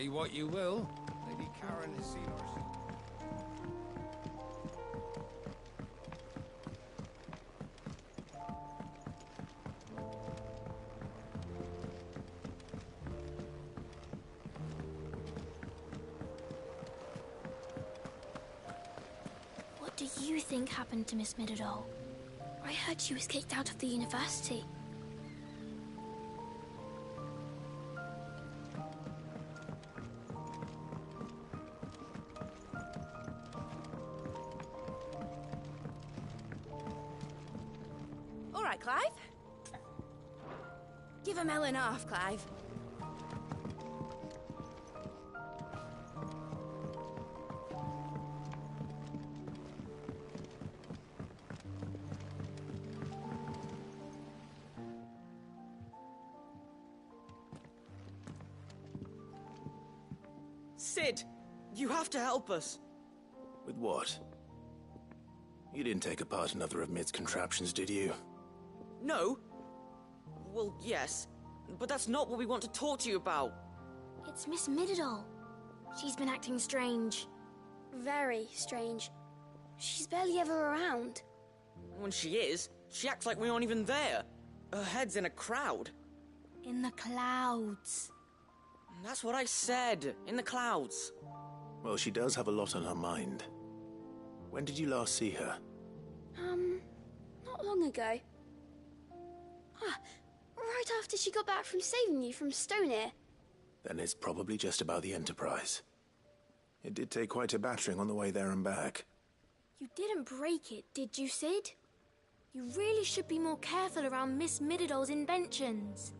Say what you will, Lady Karen has seen her. What do you think happened to Miss Middledore? I heard she was kicked out of the university. All right, Clive. Give a melon half, Clive. Sid, you have to help us. With what? You didn't take apart another of Mid's contraptions, did you? No. Well, yes, but that's not what we want to talk to you about. It's Miss Middledore. She's been acting strange. Very strange. She's barely ever around. When she is, she acts like we aren't even there. Her head's in a crowd. In the clouds. That's what I said, in the clouds. Well, she does have a lot on her mind. When did you last see her? Not long ago. Right after she got back from saving you from Stonear. Then it's probably just about the Enterprise. It did take quite a battering on the way there and back. You didn't break it, did you, Sid? You really should be more careful around Miss Middeldore's inventions.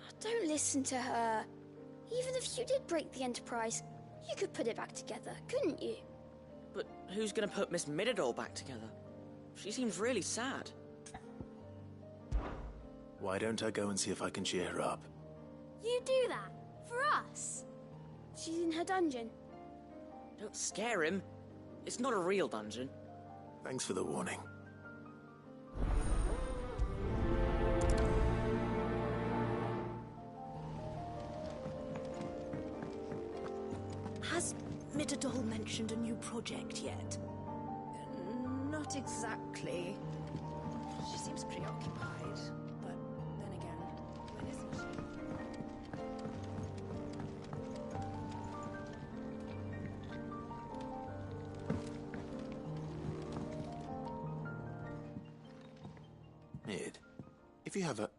Oh, don't listen to her. Even if you did break the Enterprise, you could put it back together, couldn't you? But who's gonna put Miss Middledore back together? She seems really sad. Why don't I go and see if I can cheer her up? You do that? For us? She's in her dungeon. Don't scare him. It's not a real dungeon. Thanks for the warning. Has Middledore mentioned a new project yet? Not exactly. She seems preoccupied, but then again, when isn't Mid, if you have a...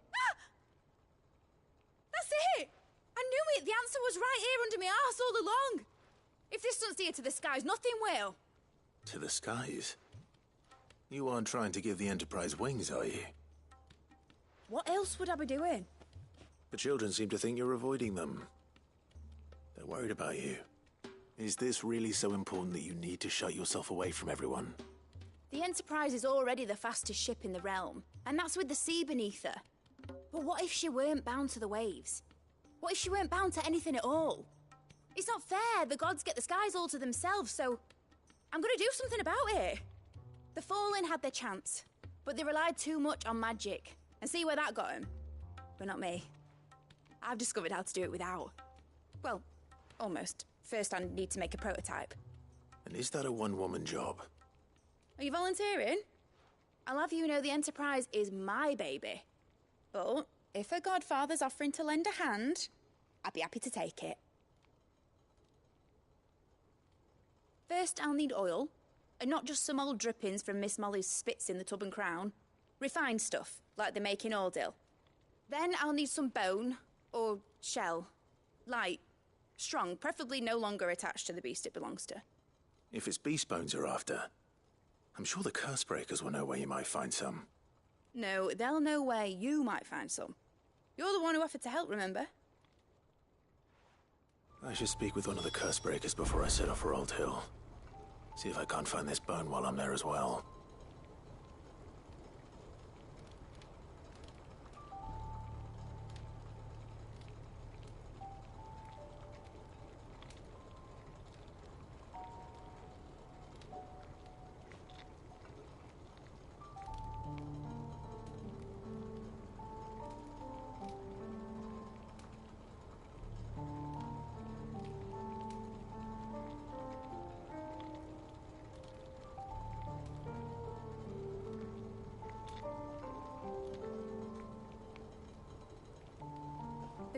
That's it! I knew it! The answer was right here under my arse all along! If this doesn't steer to the skies, nothing will! To the skies? You aren't trying to give the Enterprise wings, are you? What else would I be doing? The children seem to think you're avoiding them. They're worried about you. Is this really so important that you need to shut yourself away from everyone? The Enterprise is already the fastest ship in the realm, and that's with the sea beneath her. But what if she weren't bound to the waves? What if she weren't bound to anything at all? It's not fair. The gods get the skies all to themselves, so I'm gonna do something about it. The Fallen had their chance, but they relied too much on magic. And see where that got them? But not me. I've discovered how to do it without. Well, almost. First I need to make a prototype. And is that a one-woman job? Are you volunteering? I'll have you know the Enterprise is my baby. But if a godfather's offering to lend a hand, I'd be happy to take it. First, I'll need oil, and not just some old drippings from Miss Molly's spits in the tub and crown. Refined stuff, like they make in Ordil. Then I'll need some bone, or shell. Light, strong, preferably no longer attached to the beast it belongs to. If it's beast bones you're after, I'm sure the curse breakers will know where you might find some. No, they'll know where you might find some. You're the one who offered to help, remember? I should speak with one of the curse breakers before I set off for Old Hill. See if I can't find this bone while I'm there as well.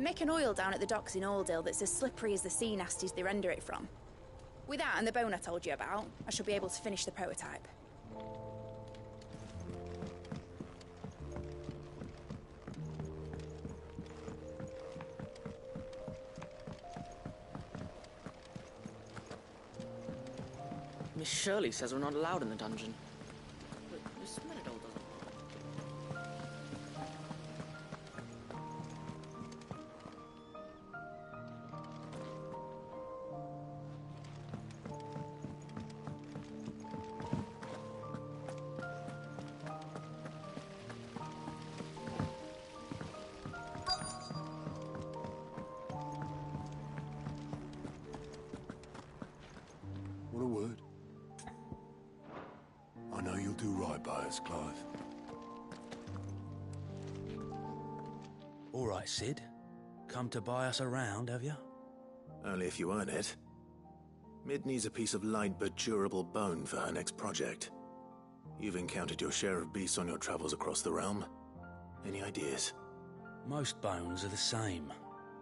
They make an oil down at the docks in Aldale that's as slippery as the sea nasties they render it from. With that and the bone I told you about, I shall be able to finish the prototype. Miss Shirley says we're not allowed in the dungeon. But Miss Menadol doesn't mind. What a word. I know you'll do right by us, Clive. All right, Sid. Come to buy us around, have you? Only if you earn it. Mid needs a piece of light but durable bone for her next project. You've encountered your share of beasts on your travels across the realm. Any ideas? Most bones are the same.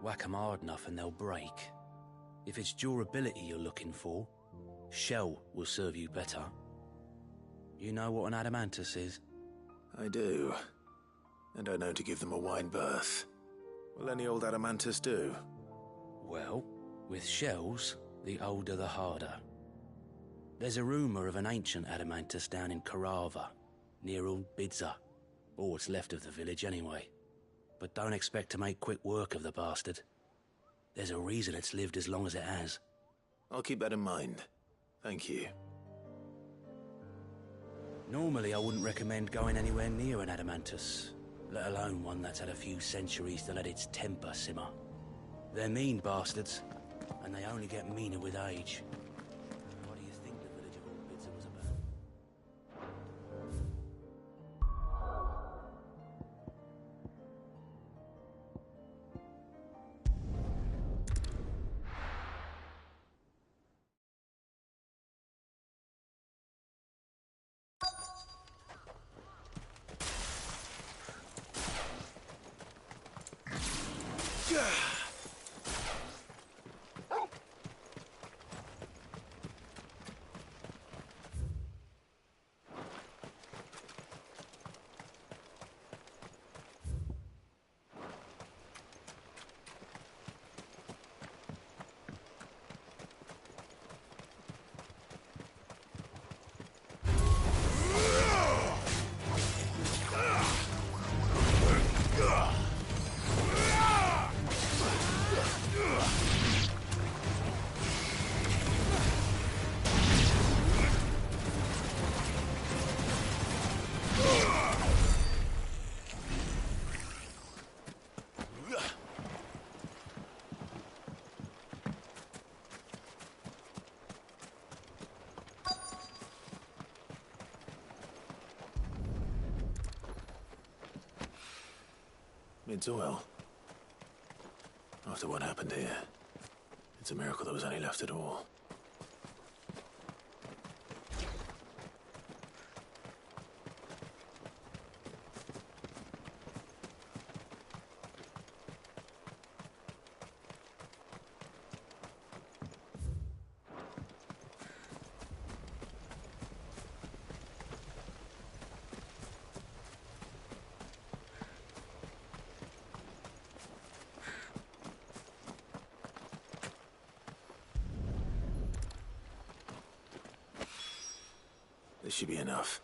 Whack 'em hard enough and they'll break. If it's durability you're looking for, shell will serve you better. You know what an adamantus is? I do. And I know to give them a wide berth. Will any old adamantus do? Well, with shells, the older the harder. There's a rumour of an ancient adamantus down in Carava, near Old Bidza, or what's left of the village anyway. But don't expect to make quick work of the bastard. There's a reason it's lived as long as it has. I'll keep that in mind. Thank you. Normally I wouldn't recommend going anywhere near an adamantus, let alone one that's had a few centuries to let its temper simmer. They're mean bastards, and they only get meaner with age. What do you think the village of Old Bidza was about? Mid's oil. After what happened here, it's a miracle there was any left at all. This should be enough.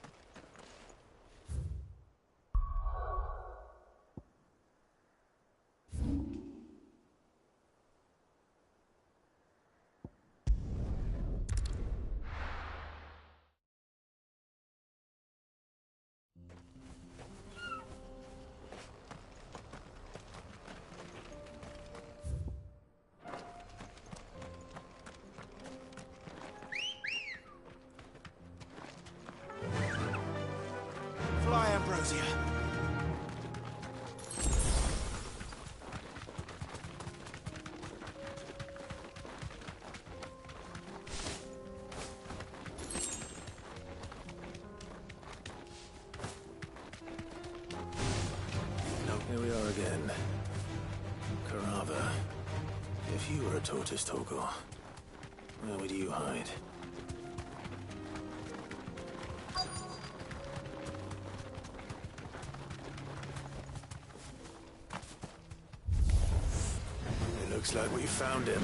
tortoise, Torgor. Where would you hide? It looks like we found him.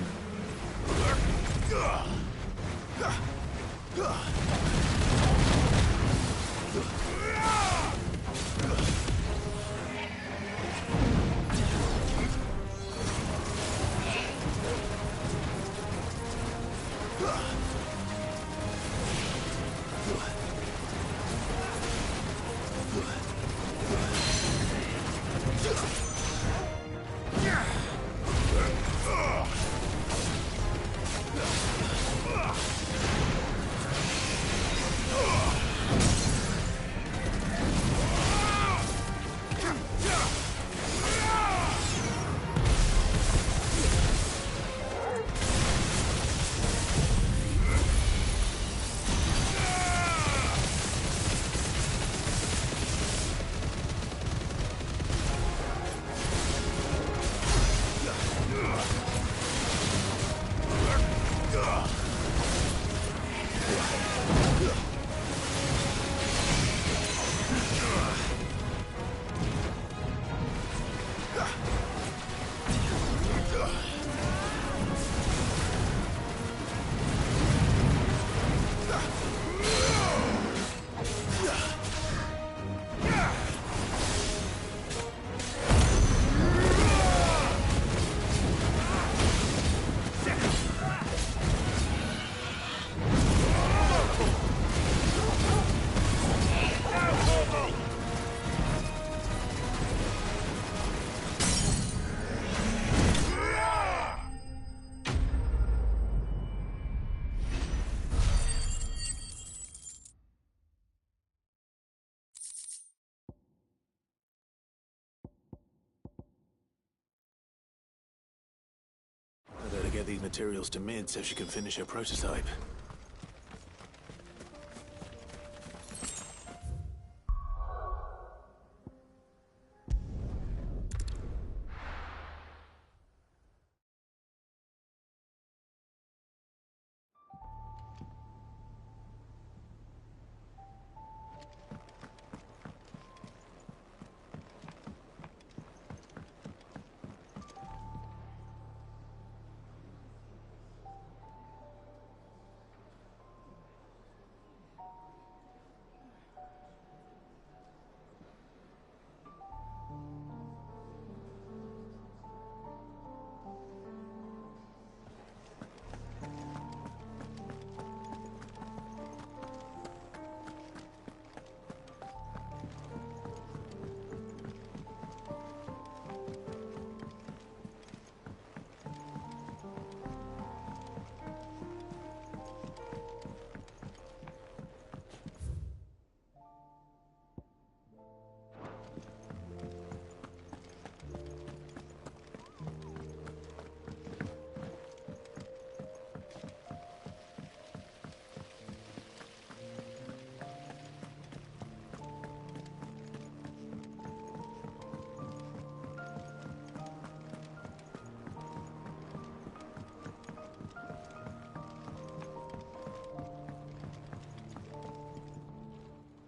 I better get these materials to Mid so she can finish her prototype.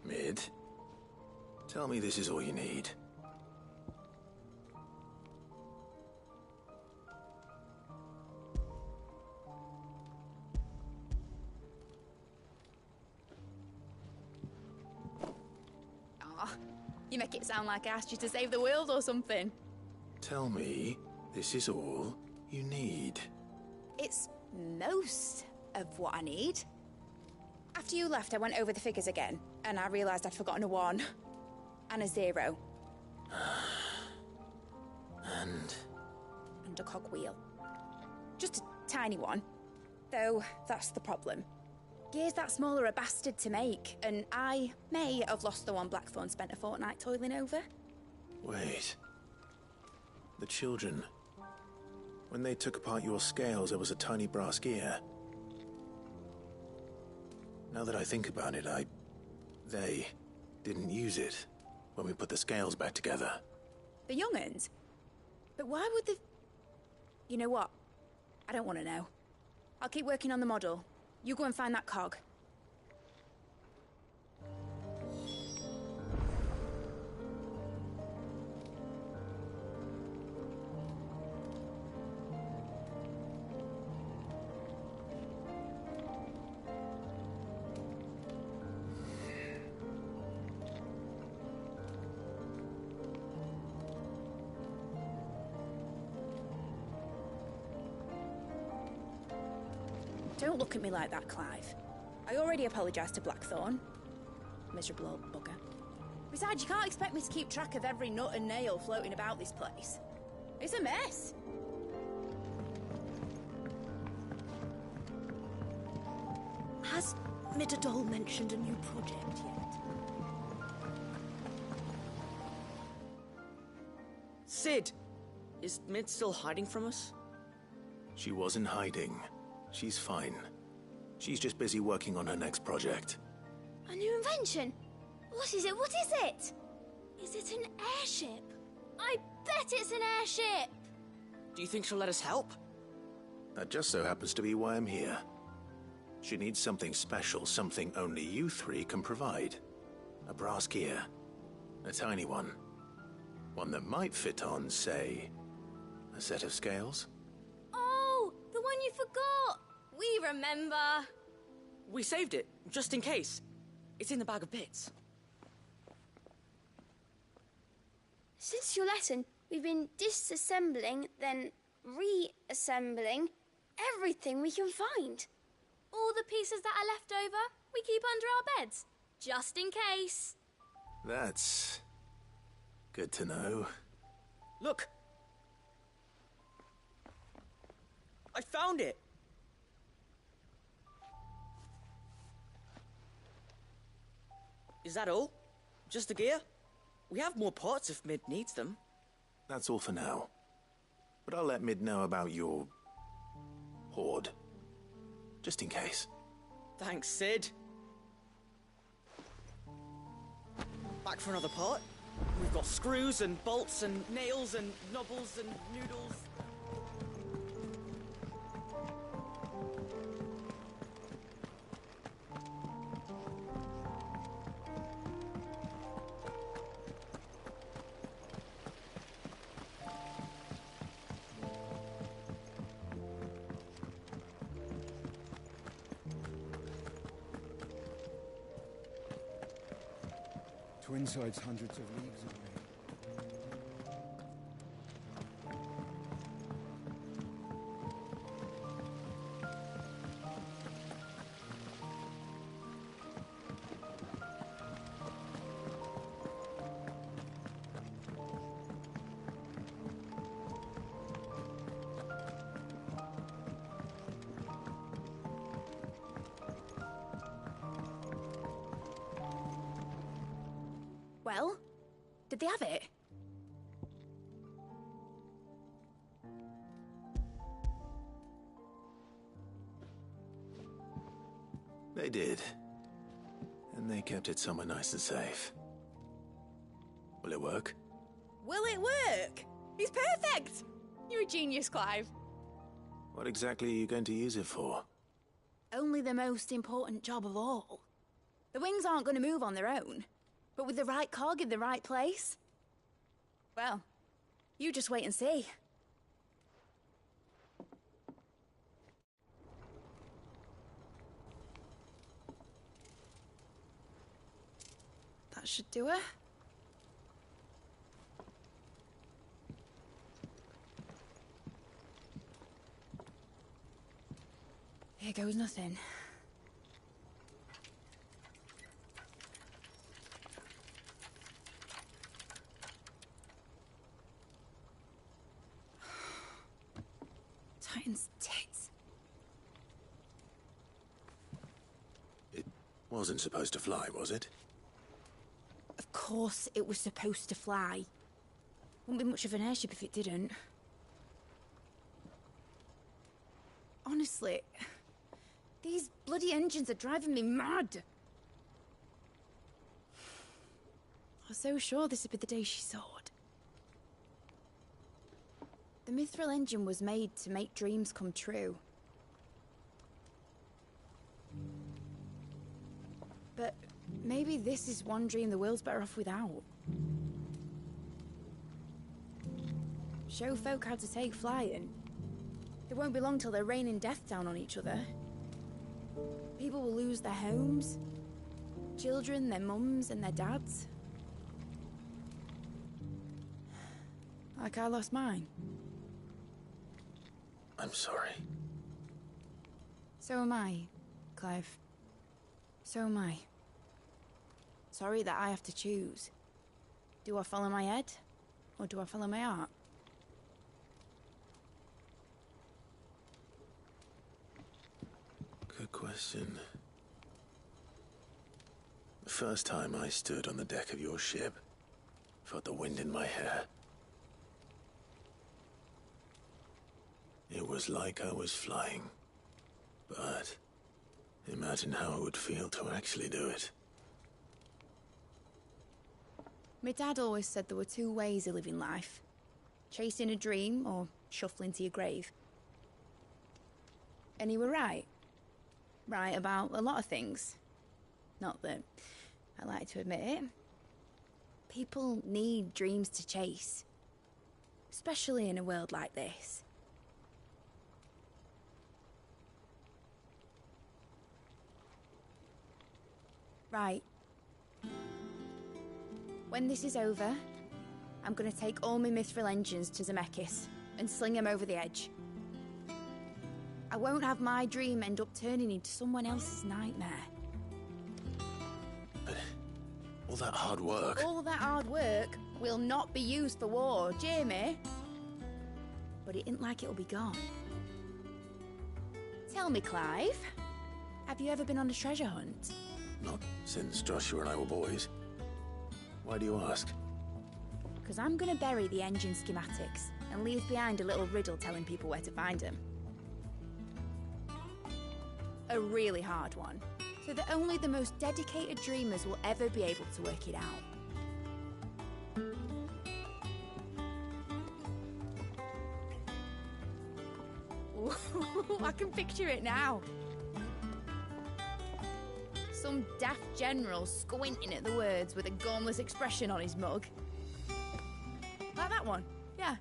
Mid, tell me this is all you need. Aw, you make it sound like I asked you to save the world or something. Tell me this is all you need. It's most of what I need. After you left, I went over the figures again, and I realised I'd forgotten a 1 and a 0. And a cogwheel. Just a tiny one. Though, that's the problem. Gears that small are a bastard to make, and I may have lost the one Blackthorn spent a fortnight toiling over. Wait. The children. When they took apart your scales, there was a tiny brass gear. Now that I think about it, they didn't use it when we put the scales back together. The young'uns? But why would the... You know what? I don't want to know. I'll keep working on the model. You go and find that cog. Don't look at me like that, Clive. I already apologised to Blackthorn. Miserable old bugger. Besides, you can't expect me to keep track of every nut and nail floating about this place. It's a mess. Has Midadol mentioned a new project yet? Sid! Is Mid still hiding from us? She wasn't hiding. She's fine. She's just busy working on her next project. A new invention? What is it? What is it? Is it an airship? I bet it's an airship! Do you think she'll let us help? That just so happens to be why I'm here. She needs something special, something only you three can provide. A brass gear. A tiny one. One that might fit on, say, a set of scales? Oh, the one you forgot! We remember! We saved it, just in case. It's in the bag of bits. Since your lesson, we've been disassembling, then reassembling everything we can find. All the pieces that are left over, we keep under our beds, just in case. That's good to know. Look! I found it! Is that all? Just the gear? We have more parts if Mid needs them. That's all for now. But I'll let Mid know about your hoard. Just in case. Thanks, Sid. Back for another part? We've got screws and bolts and nails and knobbles and noodles. Twinside's hundreds of leagues away. Well, did they have it? They did. And they kept it somewhere nice and safe. Will it work? Will it work? It's perfect! You're a genius, Clive. What exactly are you going to use it for? Only the most important job of all. The wings aren't going to move on their own. But with the right cog in the right place? Well, you just wait and see. That should do it. Here goes nothing. Titan's tits. It wasn't supposed to fly, was it? Of course it was supposed to fly. Wouldn't be much of an airship if it didn't. Honestly, these bloody engines are driving me mad. I was so sure this would be the day she soared. The Mithril engine was made to make dreams come true. But maybe this is one dream the world's better off without. Show folk how to take flight, and it won't be long till they're raining death down on each other. People will lose their homes, children, their mums and their dads. Like I lost mine. I'm sorry. So am I, Clive. So am I. Sorry that I have to choose. Do I follow my head, or do I follow my heart? Good question. The first time I stood on the deck of your ship, felt the wind in my hair. It was like I was flying. But imagine how it would feel to actually do it. My dad always said there were two ways of living life. Chasing a dream or shuffling to your grave. And he were right. Right about a lot of things. Not that I like to admit it. People need dreams to chase. Especially in a world like this. Right. When this is over, I'm gonna take all my Mithril engines to Zemeckis and sling them over the edge. I won't have my dream end up turning into someone else's nightmare. But all that hard work... All that hard work will not be used for war, Jamie. But it ain't like it'll be gone. Tell me, Clive, have you ever been on a treasure hunt? Not since Joshua and I were boys. Why do you ask? Because I'm gonna bury the engine schematics and leave behind a little riddle telling people where to find them. A really hard one, so that only the most dedicated dreamers will ever be able to work it out. Ooh, I can picture it now. Some daft general squinting at the words with a gormless expression on his mug. Like that one, yeah.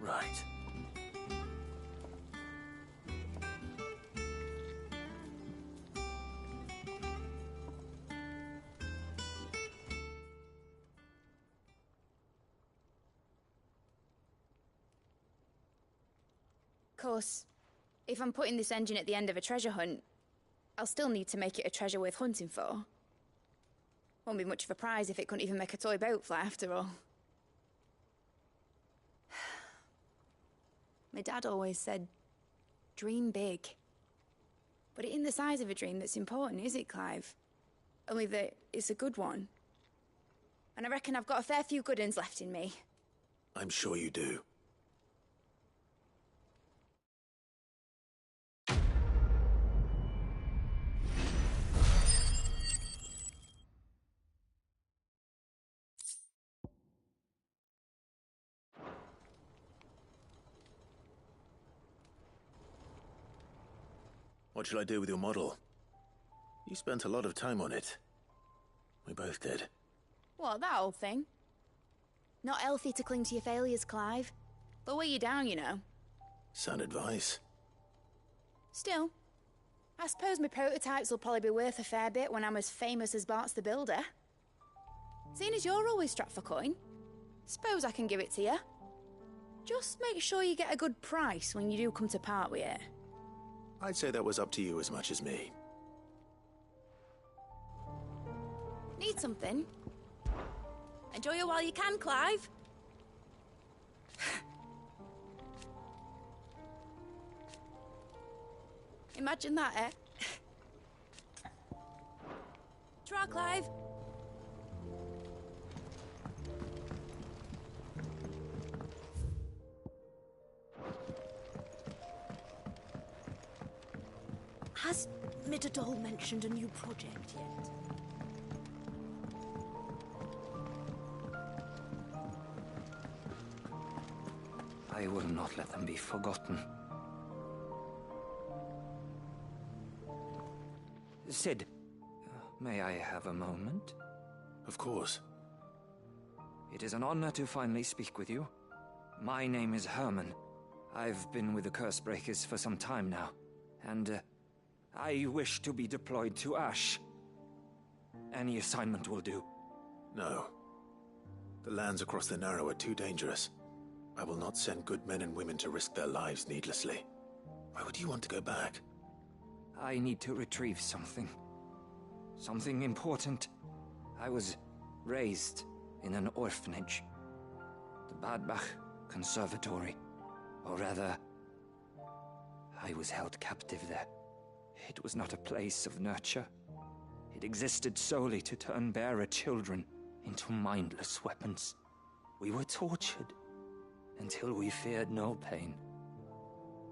Right. Of course, if I'm putting this engine at the end of a treasure hunt, I'll still need to make it a treasure worth hunting for. Won't be much of a prize if it couldn't even make a toy boat fly after all. My dad always said, dream big. But it ain't the size of a dream that's important, is it, Clive? Only that it's a good one. And I reckon I've got a fair few good uns left in me. I'm sure you do. What shall I do with your model? You spent a lot of time on it. We both did. What, that old thing? Not healthy to cling to your failures, Clive. They'll weigh you down, you know. Sound advice. Still, I suppose my prototypes will probably be worth a fair bit when I'm as famous as Bart's the Builder. Seeing as you're always strapped for coin, suppose I can give it to you. Just make sure you get a good price when you do come to part with it. I'd say that was up to you as much as me. Need something? Enjoy it while you can, Clive. Imagine that, eh? Try, Clive. Has Midadol mentioned a new project yet? I will not let them be forgotten. Sid, may I have a moment? Of course. It is an honor to finally speak with you. My name is Herman. I've been with the Cursebreakers for some time now, and I wish to be deployed to Ash. Any assignment will do. No. The lands across the Narrow are too dangerous. I will not send good men and women to risk their lives needlessly. Why would you want to go back? I need to retrieve something. Something important. I was raised in an orphanage. The Badbach Conservatory. Or rather, I was held captive there. It was not a place of nurture. It existed solely to turn bearer children into mindless weapons. We were tortured until we feared no pain.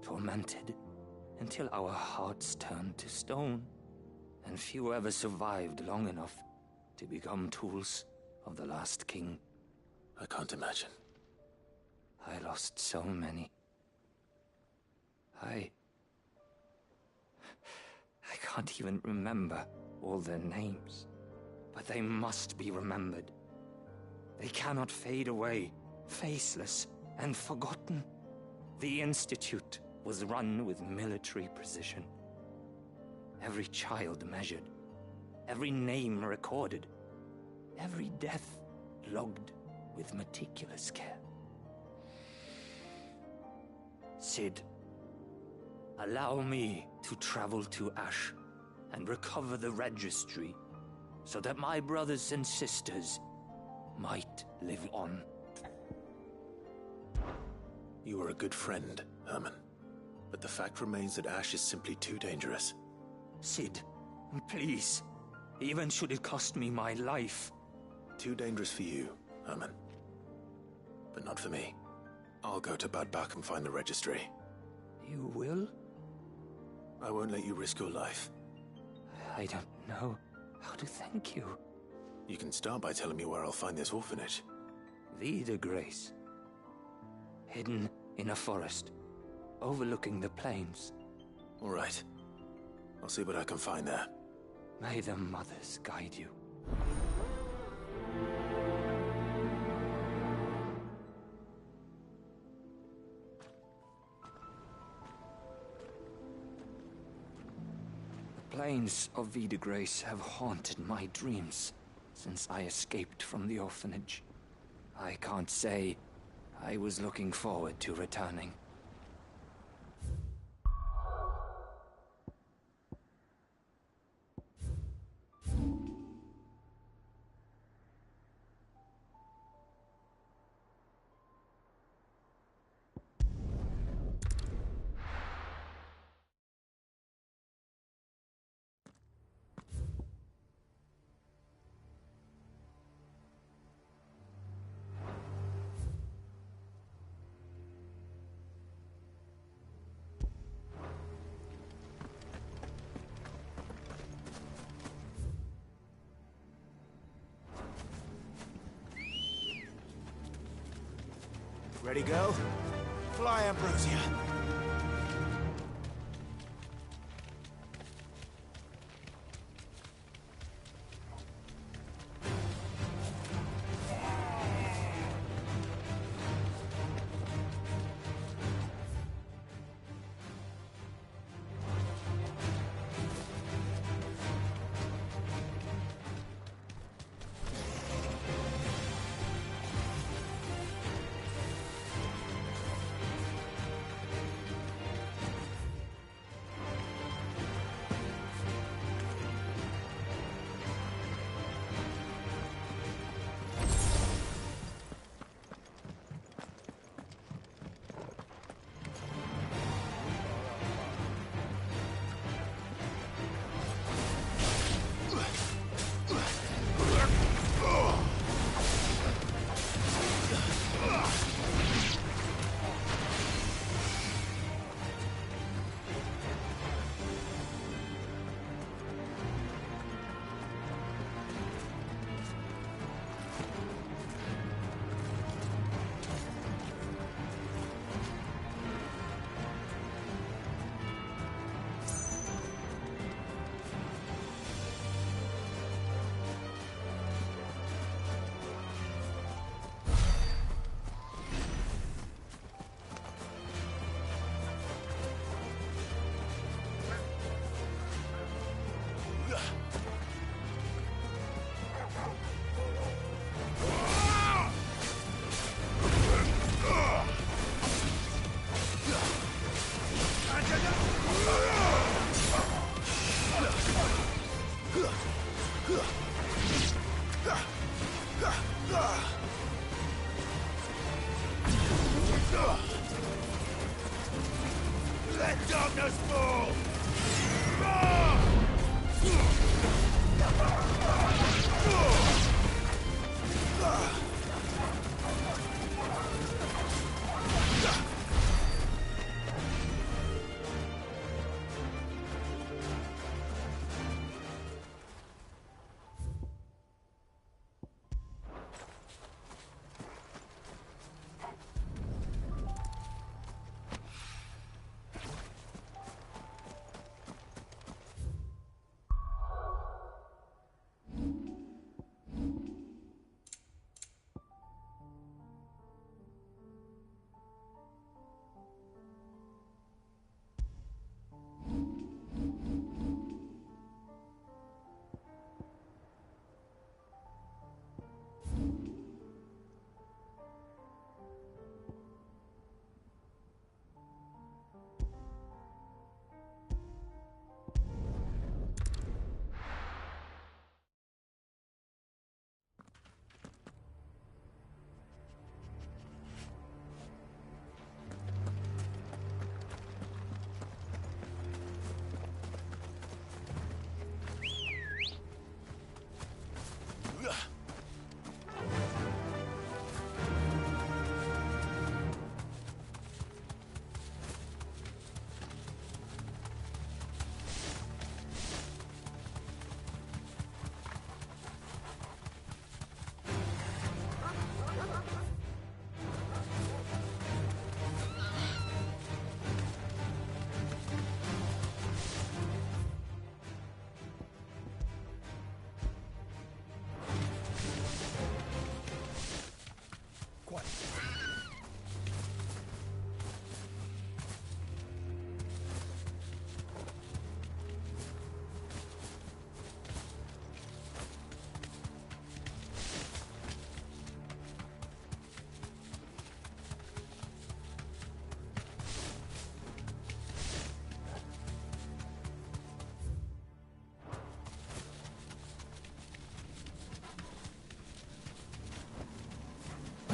Tormented until our hearts turned to stone. And few ever survived long enough to become tools of the last king. I can't imagine. I lost so many. I can't even remember all their names. But they must be remembered. They cannot fade away, faceless and forgotten. The Institute was run with military precision. Every child measured, every name recorded, every death logged with meticulous care. Sid, allow me to travel to Ash and recover the registry so that my brothers and sisters might live on. You are a good friend, Herman. But the fact remains that Ash is simply too dangerous. Sid, please, even should it cost me my life. Too dangerous for you, Herman. But not for me. I'll go to Bad Bach and find the registry. You will? I won't let you risk your life. I don't know how to thank you. You can start by telling me where I'll find this orphanage. Vie de Grace. Hidden in a forest, overlooking the plains. All right. I'll see what I can find there. May the mothers guide you. The plains of Vie de Grace have haunted my dreams since I escaped from the orphanage. I can't say I was looking forward to returning. Ready, go? Fly, Ambrosia.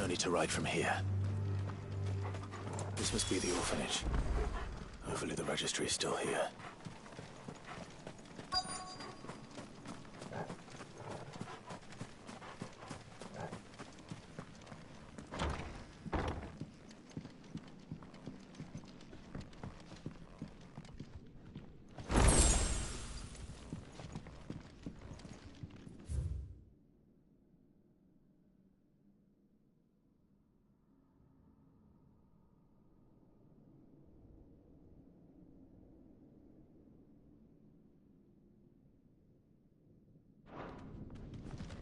journey to right from here. This must be the orphanage. Hopefully the registry is still here.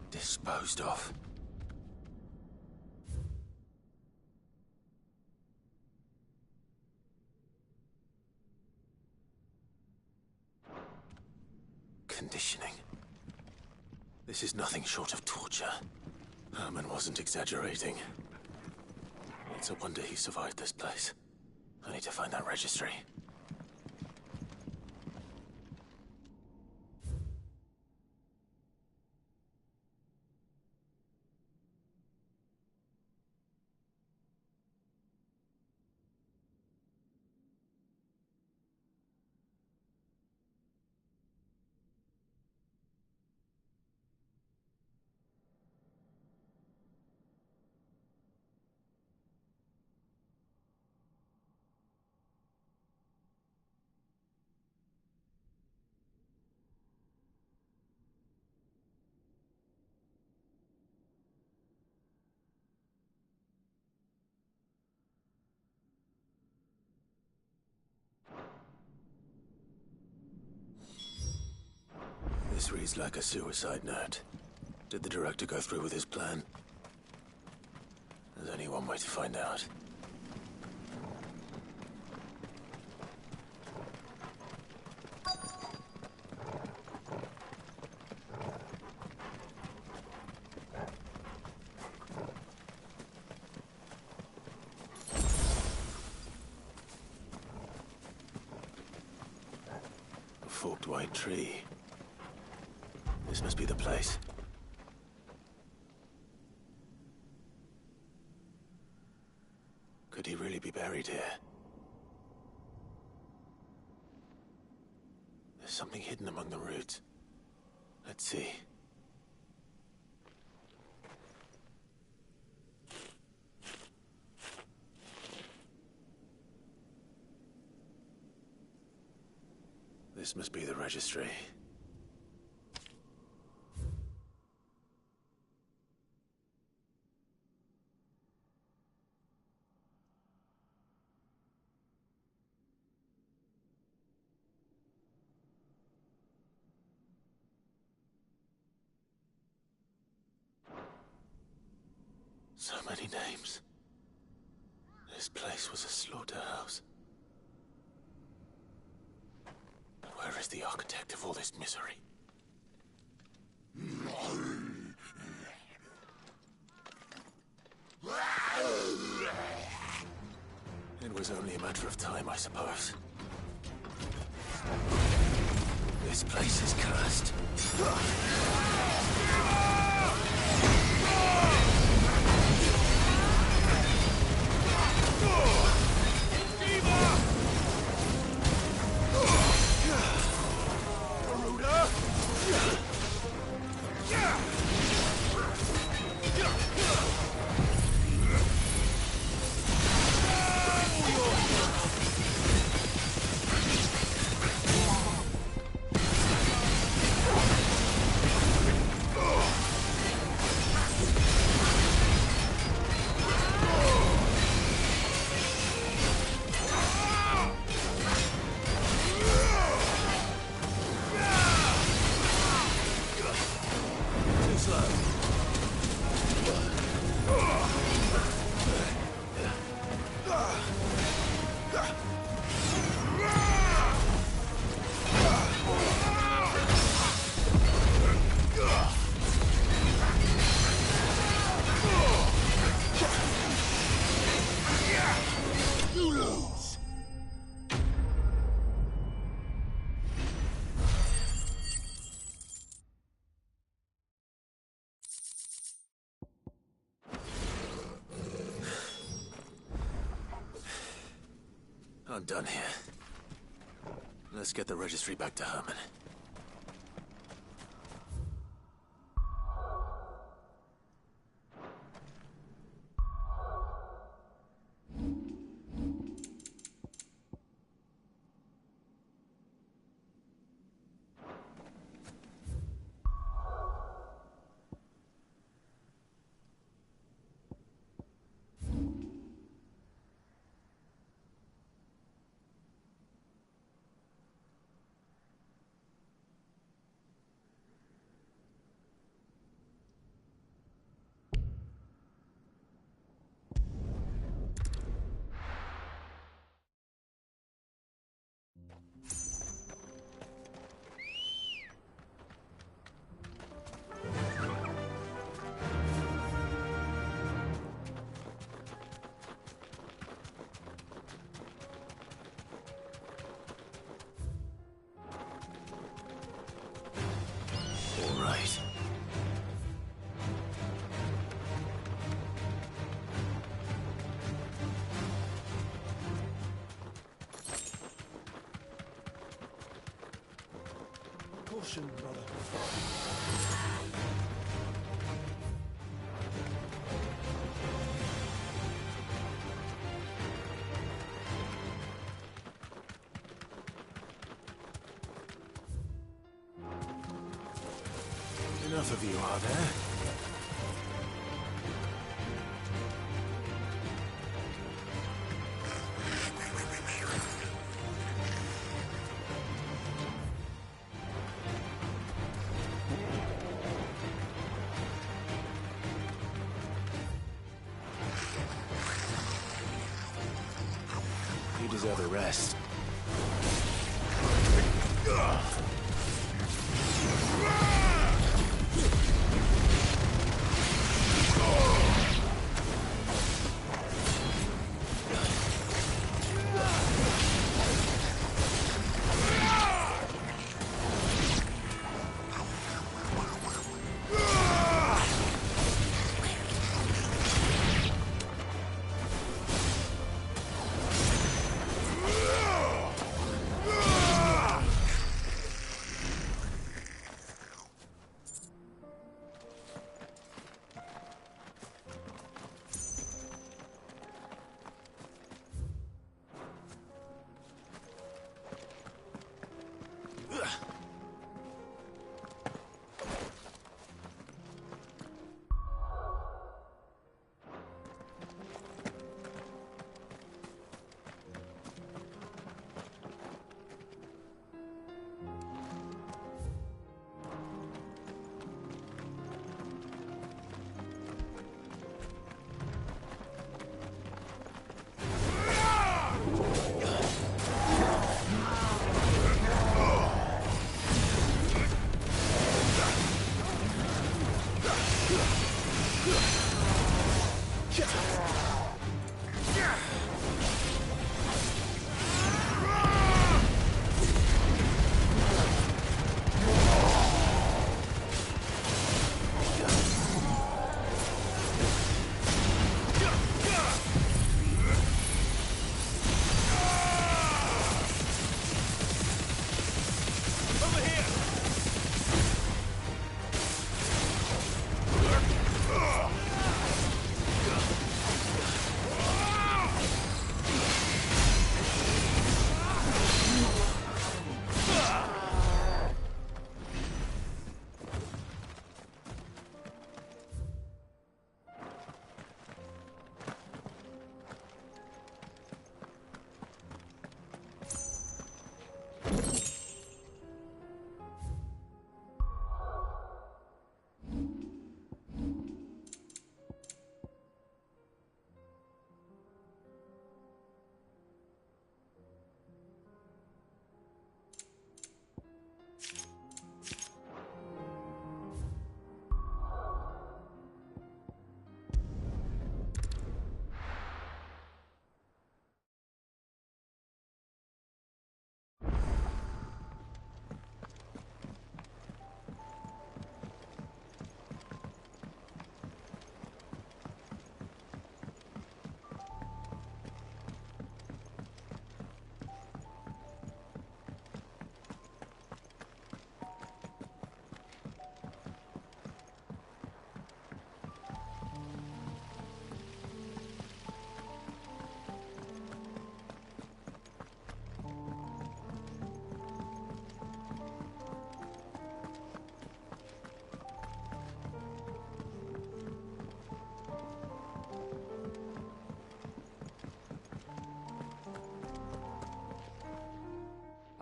Disposed of. Conditioning. This is nothing short of torture. Herman wasn't exaggerating. It's a wonder he survived this place. I need to find that registry. This reads like a suicide note. Did the director go through with his plan? There's only one way to find out. A forked white tree. This must be the place. Could he really be buried here? There's something hidden among the roots. Let's see. This must be the registry. So many names. This place was a slaughterhouse. Where is the architect of all this misery? It was only a matter of time, I suppose. This place is cursed. done here. Let's get the registry back to Herman. Caution, brother. Enough of you, are there? You deserve a rest.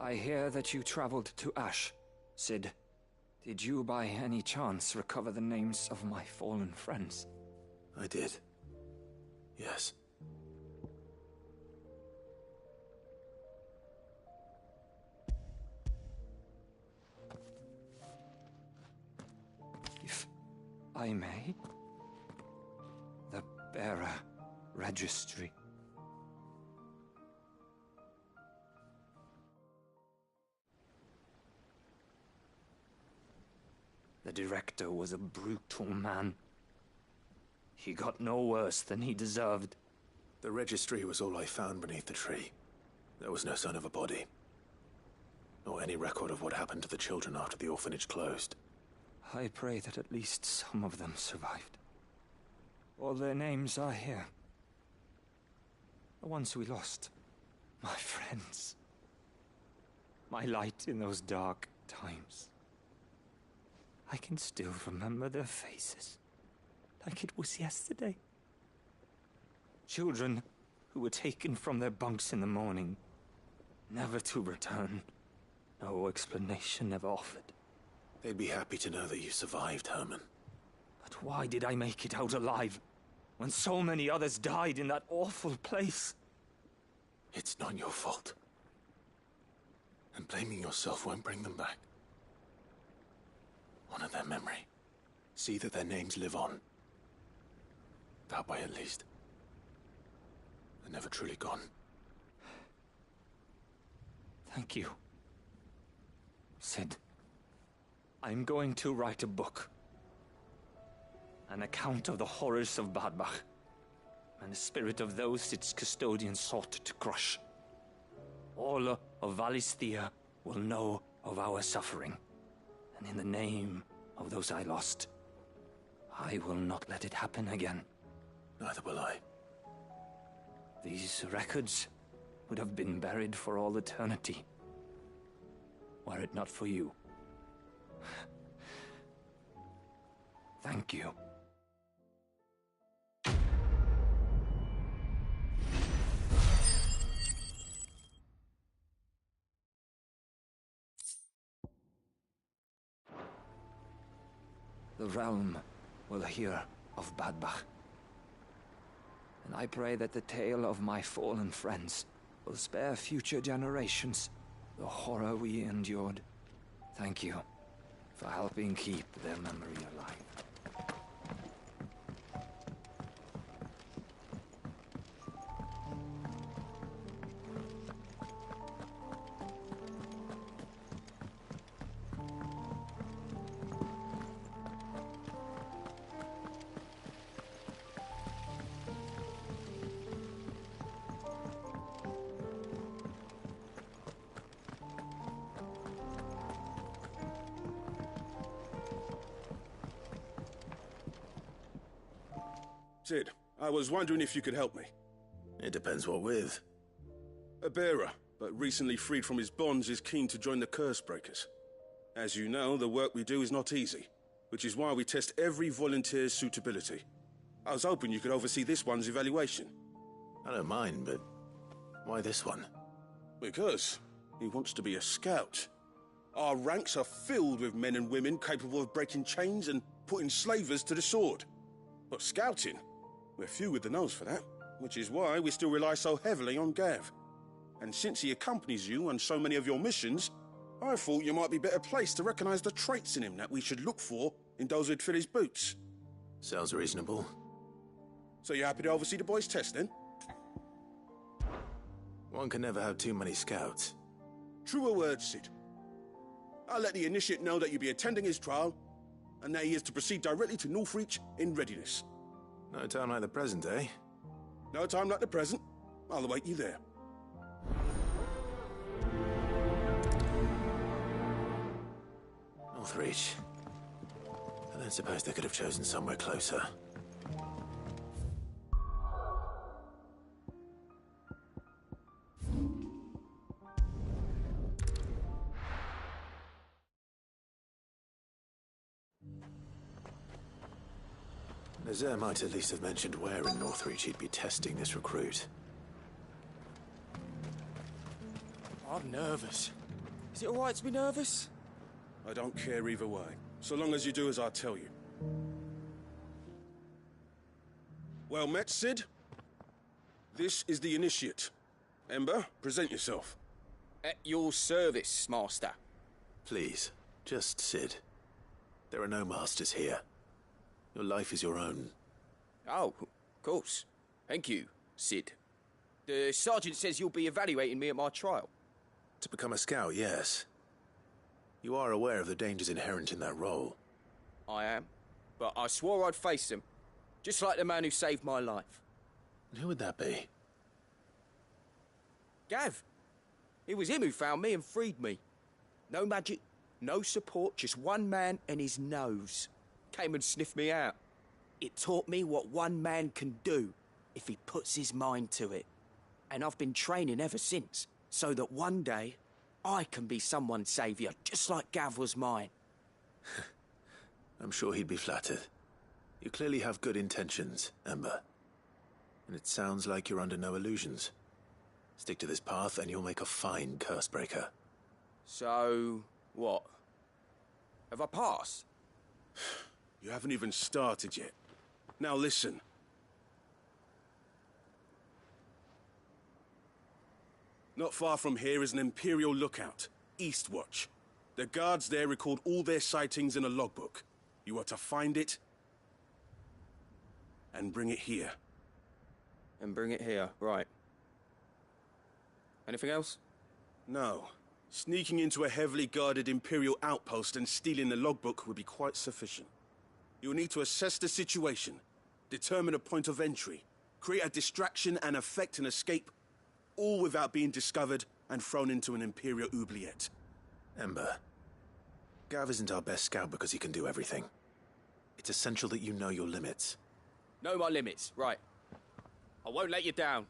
I hear that you traveled to Ash, Sid. Did you by any chance recover the names of my fallen friends? I did. Yes. If I may, the bearer registry. The director was a brutal man. He got no worse than he deserved. The registry was all I found beneath the tree. There was no sign of a body. Nor any record of what happened to the children after the orphanage closed. I pray that at least some of them survived. All their names are here. The ones we lost. My friends. My light in those dark times. I can still remember their faces, like it was yesterday. Children who were taken from their bunks in the morning, never to return. No explanation ever offered. They'd be happy to know that you survived, Herman. But why did I make it out alive, when so many others died in that awful place? It's not your fault. And blaming yourself won't bring them back. Honor their memory. See that their names live on. That way, at least. They're never truly gone. Thank you, Sid. I'm going to write a book. An account of the horrors of Bad Bach, and the spirit of those its custodians sought to crush. All of Valisthea will know of our suffering. And in the name of those I lost, I will not let it happen again. Neither will I. These records would have been buried for all eternity, were it not for you. Thank you. The realm will hear of Bad Bach. And I pray that the tale of my fallen friends will spare future generations the horror we endured. Thank you for helping keep their memory alive. Sid, I was wondering if you could help me. It depends what with. A bearer, but recently freed from his bonds, is keen to join the Curse Breakers. As you know, the work we do is not easy, which is why we test every volunteer's suitability. I was hoping you could oversee this one's evaluation. I don't mind, but why this one? Because he wants to be a scout. Our ranks are filled with men and women capable of breaking chains and putting slavers to the sword. But scouting? We're few with the nose for that, which is why we still rely so heavily on Gav. And since he accompanies you on so many of your missions, I thought you might be better placed to recognize the traits in him that we should look for in those who'd fill his boots. Sounds reasonable. So you're happy to oversee the boys' test, then? One can never have too many scouts. Truer words, Sid. I'll let the initiate know that you'll be attending his trial, and that he is to proceed directly to Northreach in readiness. No time like the present, eh? No time like the present. I'll await you there. Northreach. I don't suppose they could have chosen somewhere closer. Nazir might at least have mentioned where in Northreach he'd be testing this recruit. I'm nervous. Is it alright to be nervous? I don't care either way, so long as you do as I tell you. Well met, Sid. This is the Initiate. Ember, present yourself. At your service, Master. Please, just Sid. There are no masters here. Your life is your own. Oh, of course. Thank you, Sid. The Sergeant says you'll be evaluating me at my trial. To become a scout, yes. You are aware of the dangers inherent in that role. I am. But I swore I'd face them. Just like the man who saved my life. And who would that be? Gav. It was him who found me and freed me. No magic, no support, just one man and his nose. Came and sniffed me out. It taught me what one man can do if he puts his mind to it. And I've been training ever since, so that one day I can be someone's saviour, just like Gav was mine. I'm sure he'd be flattered. You clearly have good intentions, Ember. And it sounds like you're under no illusions. Stick to this path and you'll make a fine cursebreaker. So, what? Have I passed? You haven't even started yet. Now listen. Not far from here is an Imperial lookout, Eastwatch. The guards there record all their sightings in a logbook. You are to find it and bring it here. And bring it here, right. Anything else? No. Sneaking into a heavily guarded Imperial outpost and stealing the logbook would be quite sufficient. You'll need to assess the situation, determine a point of entry, create a distraction and effect an escape, all without being discovered and thrown into an Imperial oubliette. Ember, Gav isn't our best scout because he can do everything. It's essential that you know your limits. Know my limits, right. I won't let you down.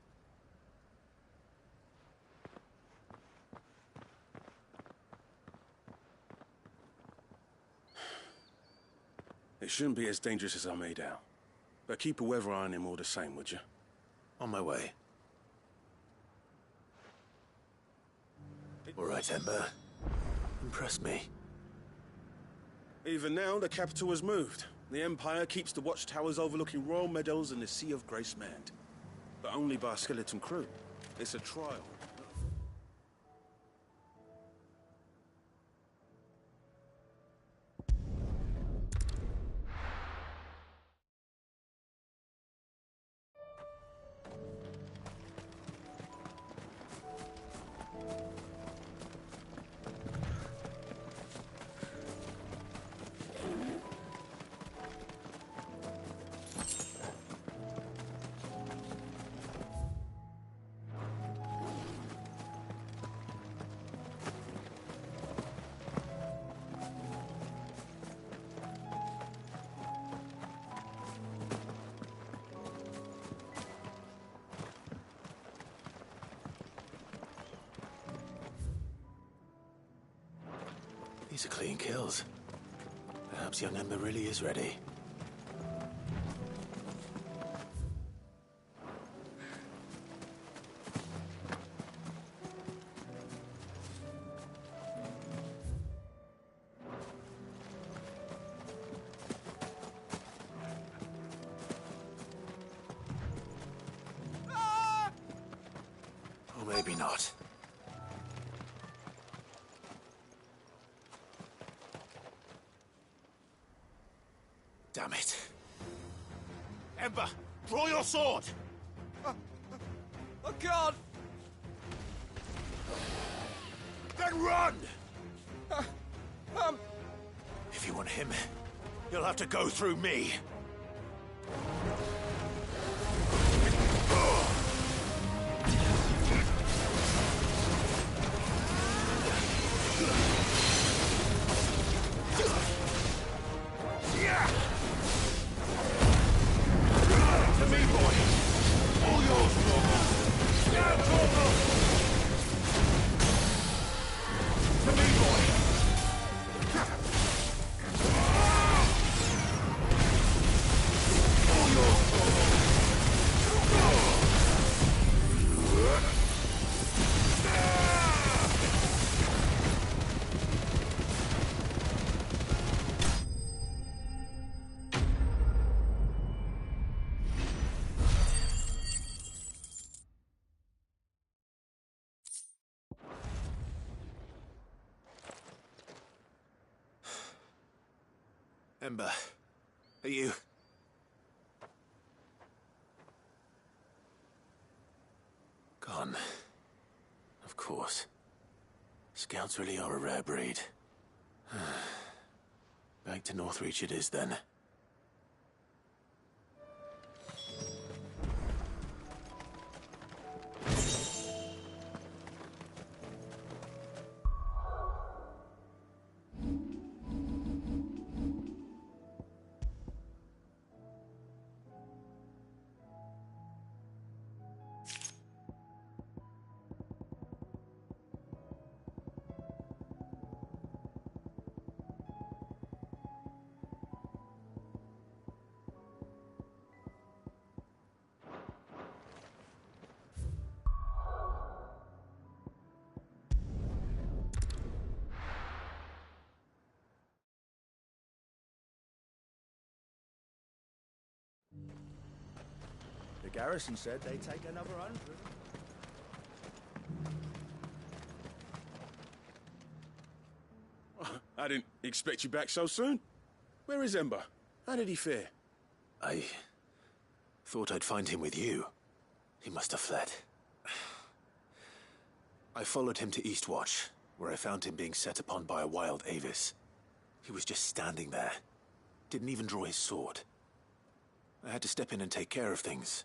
It shouldn't be as dangerous as I made out. But keep a weather eye on him all the same, would you? On my way. All right, Ember. Impress me. Even now, the capital has moved. The Empire keeps the watchtowers overlooking royal meadows and the Sea of Grace manned. But only by a skeleton crew. It's a trial. These are clean kills. Perhaps young Ember really is ready. Or maybe not. Damn it. Ember, draw your sword! I can't! Then run! If you want him, you'll have to go through me. Ember, are you... Gone. Of course. Scouts really are a rare breed. Back to Northreach it is, then. The garrison said they'd take another 100. I didn't expect you back so soon. Where is Ember? How did he fare? I thought I'd find him with you. He must have fled. I followed him to Eastwatch, where I found him being set upon by a wild Avis. He was just standing there. Didn't even draw his sword. I had to step in and take care of things.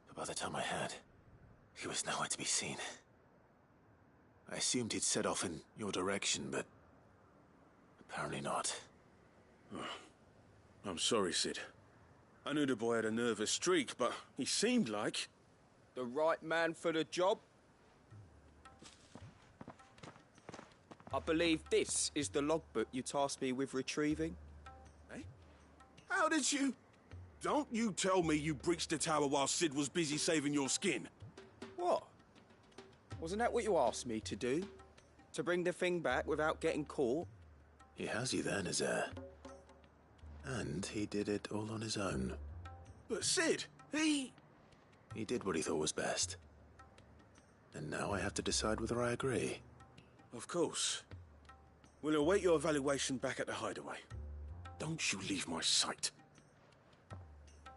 But by the time I had, he was nowhere to be seen. I assumed he'd set off in your direction, but apparently not. Oh, I'm sorry, Sid. I knew the boy had a nervous streak, but he seemed like... The right man for the job? I believe this is the logbook you tasked me with retrieving. Eh? How did you... Don't you tell me you breached the tower while Sid was busy saving your skin. What? Wasn't that what you asked me to do? To bring the thing back without getting caught? He has you then, his heir. And he did it all on his own. But Sid, he did what he thought was best. And now I have to decide whether I agree. Of course. We'll await your evaluation back at the hideaway. Don't you leave my sight.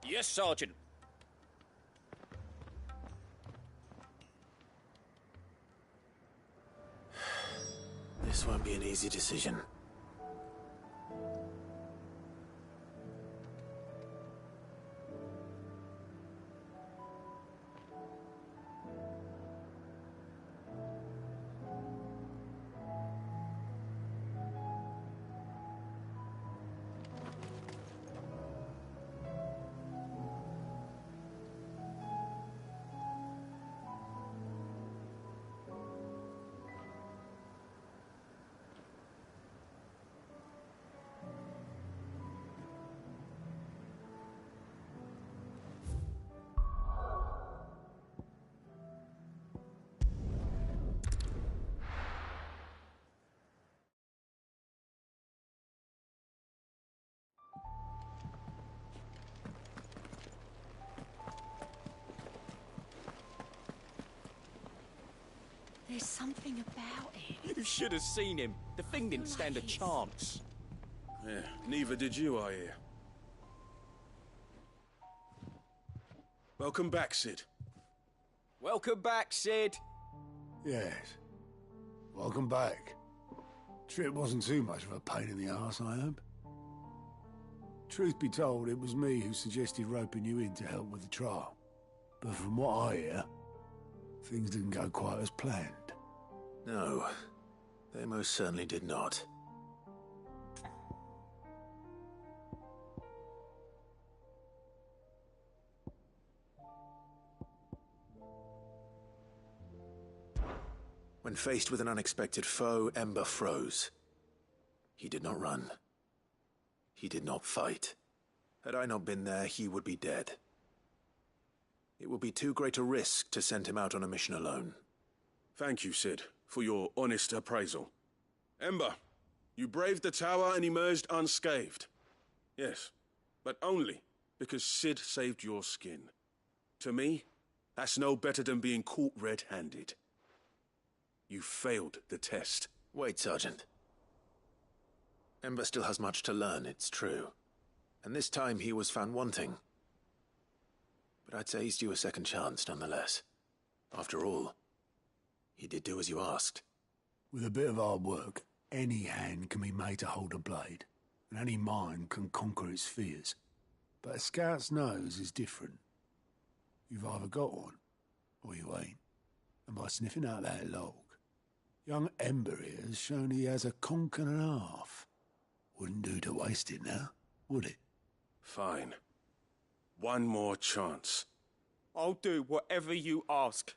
Yes, Sergeant. This won't be an easy decision. There's something about it. You should have seen him. The thing didn't stand a chance. Yeah, neither did you, I hear. Welcome back, Sid. Welcome back, Sid. Yes. Welcome back. Trip wasn't too much of a pain in the arse, I hope. Truth be told, it was me who suggested roping you in to help with the trial. But from what I hear, things didn't go quite as planned. No, they most certainly did not. When faced with an unexpected foe, Ember froze. He did not run. He did not fight. Had I not been there, he would be dead. It would be too great a risk to send him out on a mission alone. Thank you, Sid, for your honest appraisal. Ember, you braved the tower and emerged unscathed. Yes, but only because Sid saved your skin. To me, that's no better than being caught red-handed. You failed the test. Wait, Sergeant. Ember still has much to learn, it's true. And this time he was found wanting. But I'd say he's due a second chance, nonetheless. After all, he did do as you asked. With a bit of hard work, any hand can be made to hold a blade, and any mind can conquer its fears. But a scout's nose is different. You've either got one, or you ain't. And by sniffing out that log, young Ember here has shown he has a conch and a half. Wouldn't do to waste it now, would it? Fine. One more chance. I'll do whatever you ask.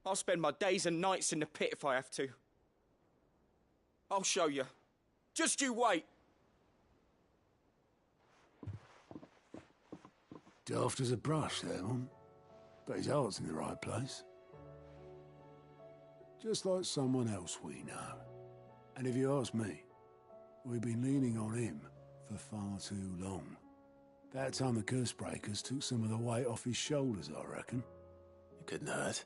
I'll spend my days and nights in the pit if I have to. I'll show you. Just you wait. Daft as a brush, that one. But his heart's in the right place. Just like someone else we know. And if you ask me, we've been leaning on him for far too long. That time the curse breakers took some of the weight off his shoulders, I reckon. It couldn't hurt.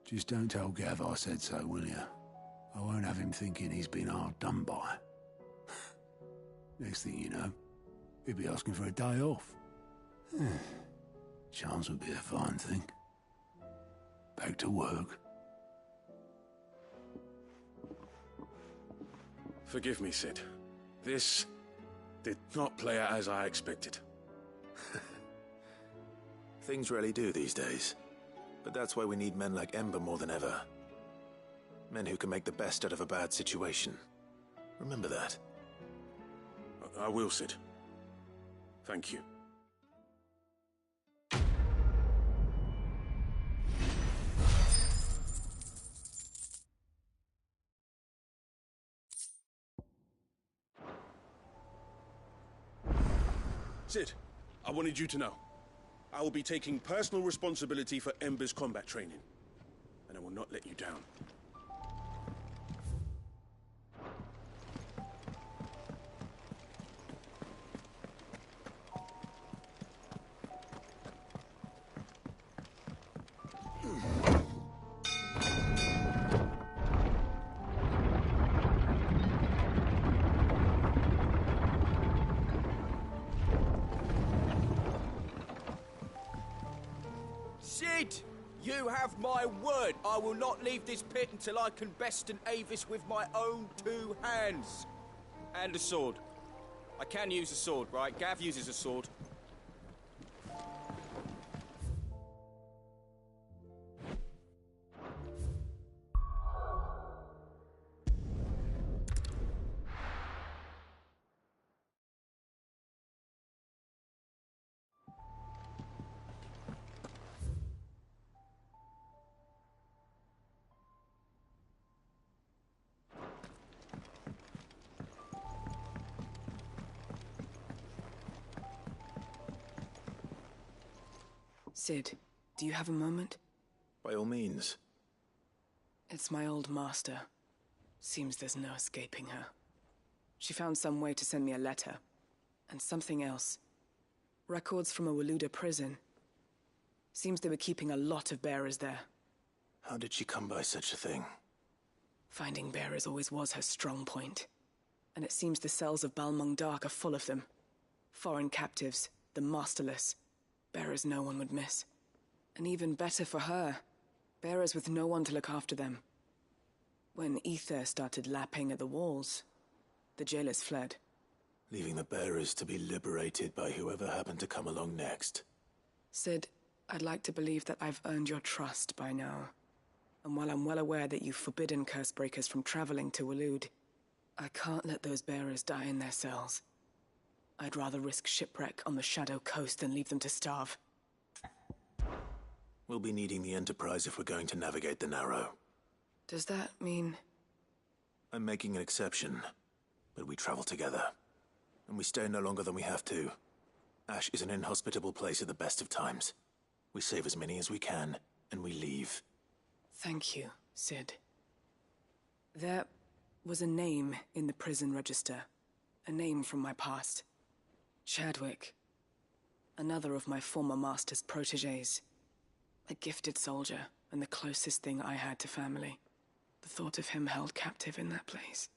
Just don't tell Gav I said so, will you? I won't have him thinking he's been hard done by. Next thing you know, he'll be asking for a day off. Chance would be a fine thing. Back to work. Forgive me, Sid. This did not play out as I expected. Things really do these days. But that's why we need men like Ember more than ever. Men who can make the best out of a bad situation. Remember that. I will, Sid. Thank you. Sid, I wanted you to know. I will be taking personal responsibility for Ember's combat training. And I will not let you down. Sid, you have my word. I will not leave this pit until I can besten Avis with my own two hands. And a sword. I can use a sword, right? Gav uses a sword. Sid, do you have a moment? By all means. It's my old master. Seems there's no escaping her. She found some way to send me a letter. And something else. Records from a Waluda prison. Seems they were keeping a lot of bearers there. How did she come by such a thing? Finding bearers always was her strong point. And it seems the cells of Balmung Dark are full of them. Foreign captives, the masterless. Bearers no one would miss. And even better for her, bearers with no one to look after them. When ether started lapping at the walls, the jailers fled. Leaving the bearers to be liberated by whoever happened to come along next. Sid, I'd like to believe that I've earned your trust by now. And while I'm well aware that you've forbidden Cursebreakers from traveling to Waloed, I can't let those bearers die in their cells. I'd rather risk shipwreck on the Shadow Coast than leave them to starve. We'll be needing the Enterprise if we're going to navigate the Narrow. Does that mean... I'm making an exception, but we travel together. And we stay no longer than we have to. Ash is an inhospitable place at the best of times. We save as many as we can, and we leave. Thank you, Sid. There was a name in the prison register. A name from my past. Chadwick. Another of my former master's protégés. A gifted soldier, and the closest thing I had to family. The thought of him held captive in that place.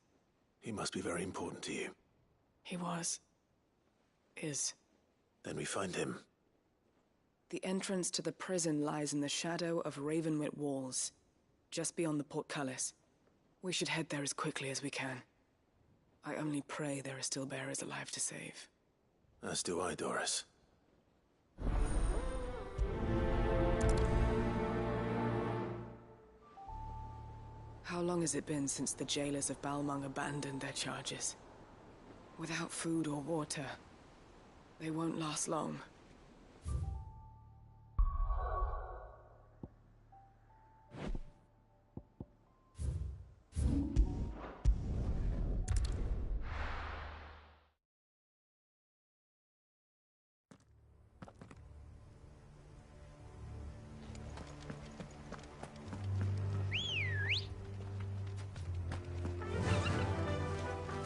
He must be very important to you. He was. Is. Then we find him. The entrance to the prison lies in the shadow of Ravenwit walls, just beyond the portcullis. We should head there as quickly as we can. I only pray there are still bearers alive to save. As do I, Doris. How long has it been since the jailers of Balmung abandoned their charges? Without food or water, they won't last long.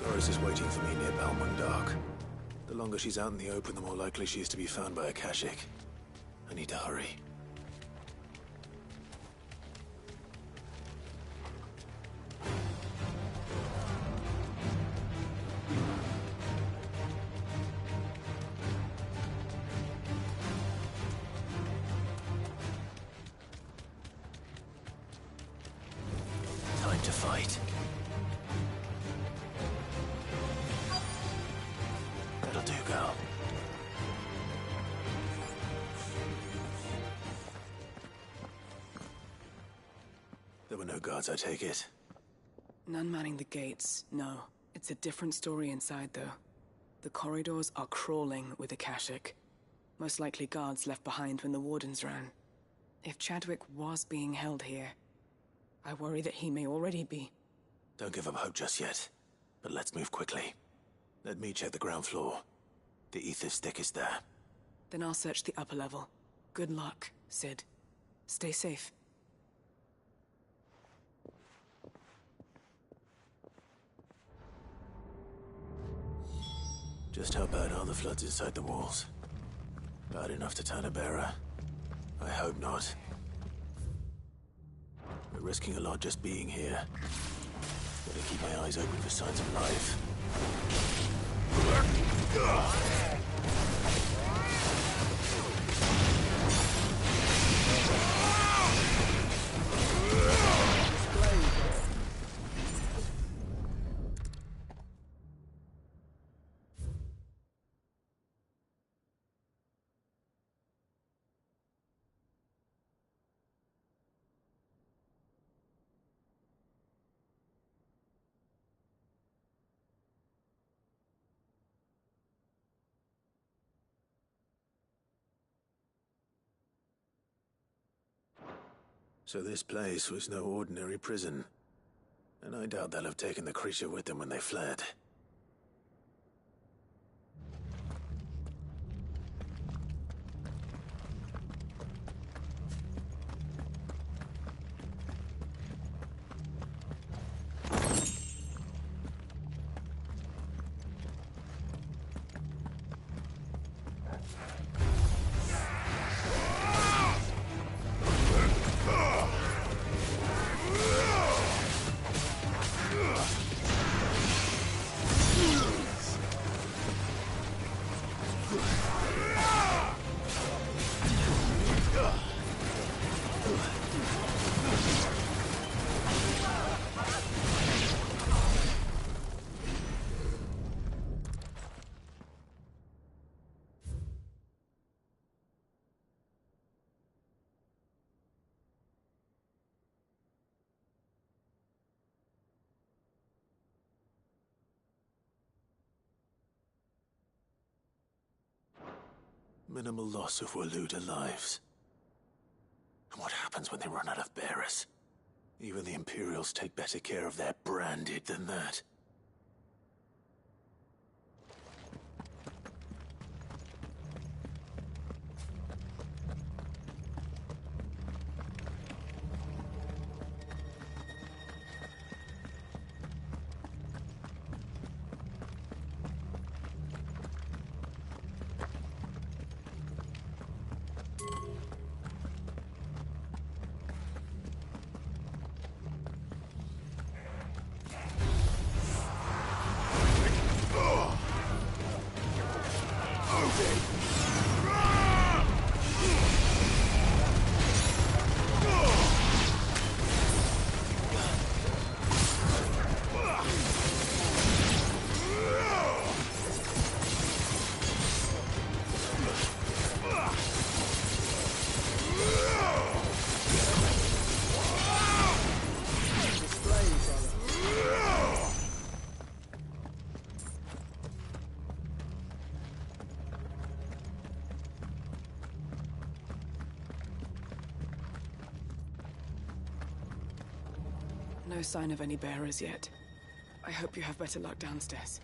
Doris is waiting for me near Balmung Dark. The longer she's out in the open, the more likely she is to be found by a Kashik. I need to hurry. Time to fight. That'll do, girl. There were no guards, I take it. None manning the gates, no. It's a different story inside, though. The corridors are crawling with Akashic. Most likely guards left behind when the wardens ran. If Chadwick was being held here, I worry that he may already be. Don't give up hope just yet. But let's move quickly. Let me check the ground floor. The ether stick is there. Then I'll search the upper level. Good luck, Sid. Stay safe. Just how bad are the floods inside the walls? Bad enough to turn a bearer? I hope not. We're risking a lot just being here. Gotta keep my eyes open for signs of life. So this place was no ordinary prison. And I doubt they'll have taken the creature with them when they fled. Minimal loss of Waluda lives. And what happens when they run out of bearers? Even the Imperials take better care of their branded than that. No sign of any bearers yet. I hope you have better luck downstairs.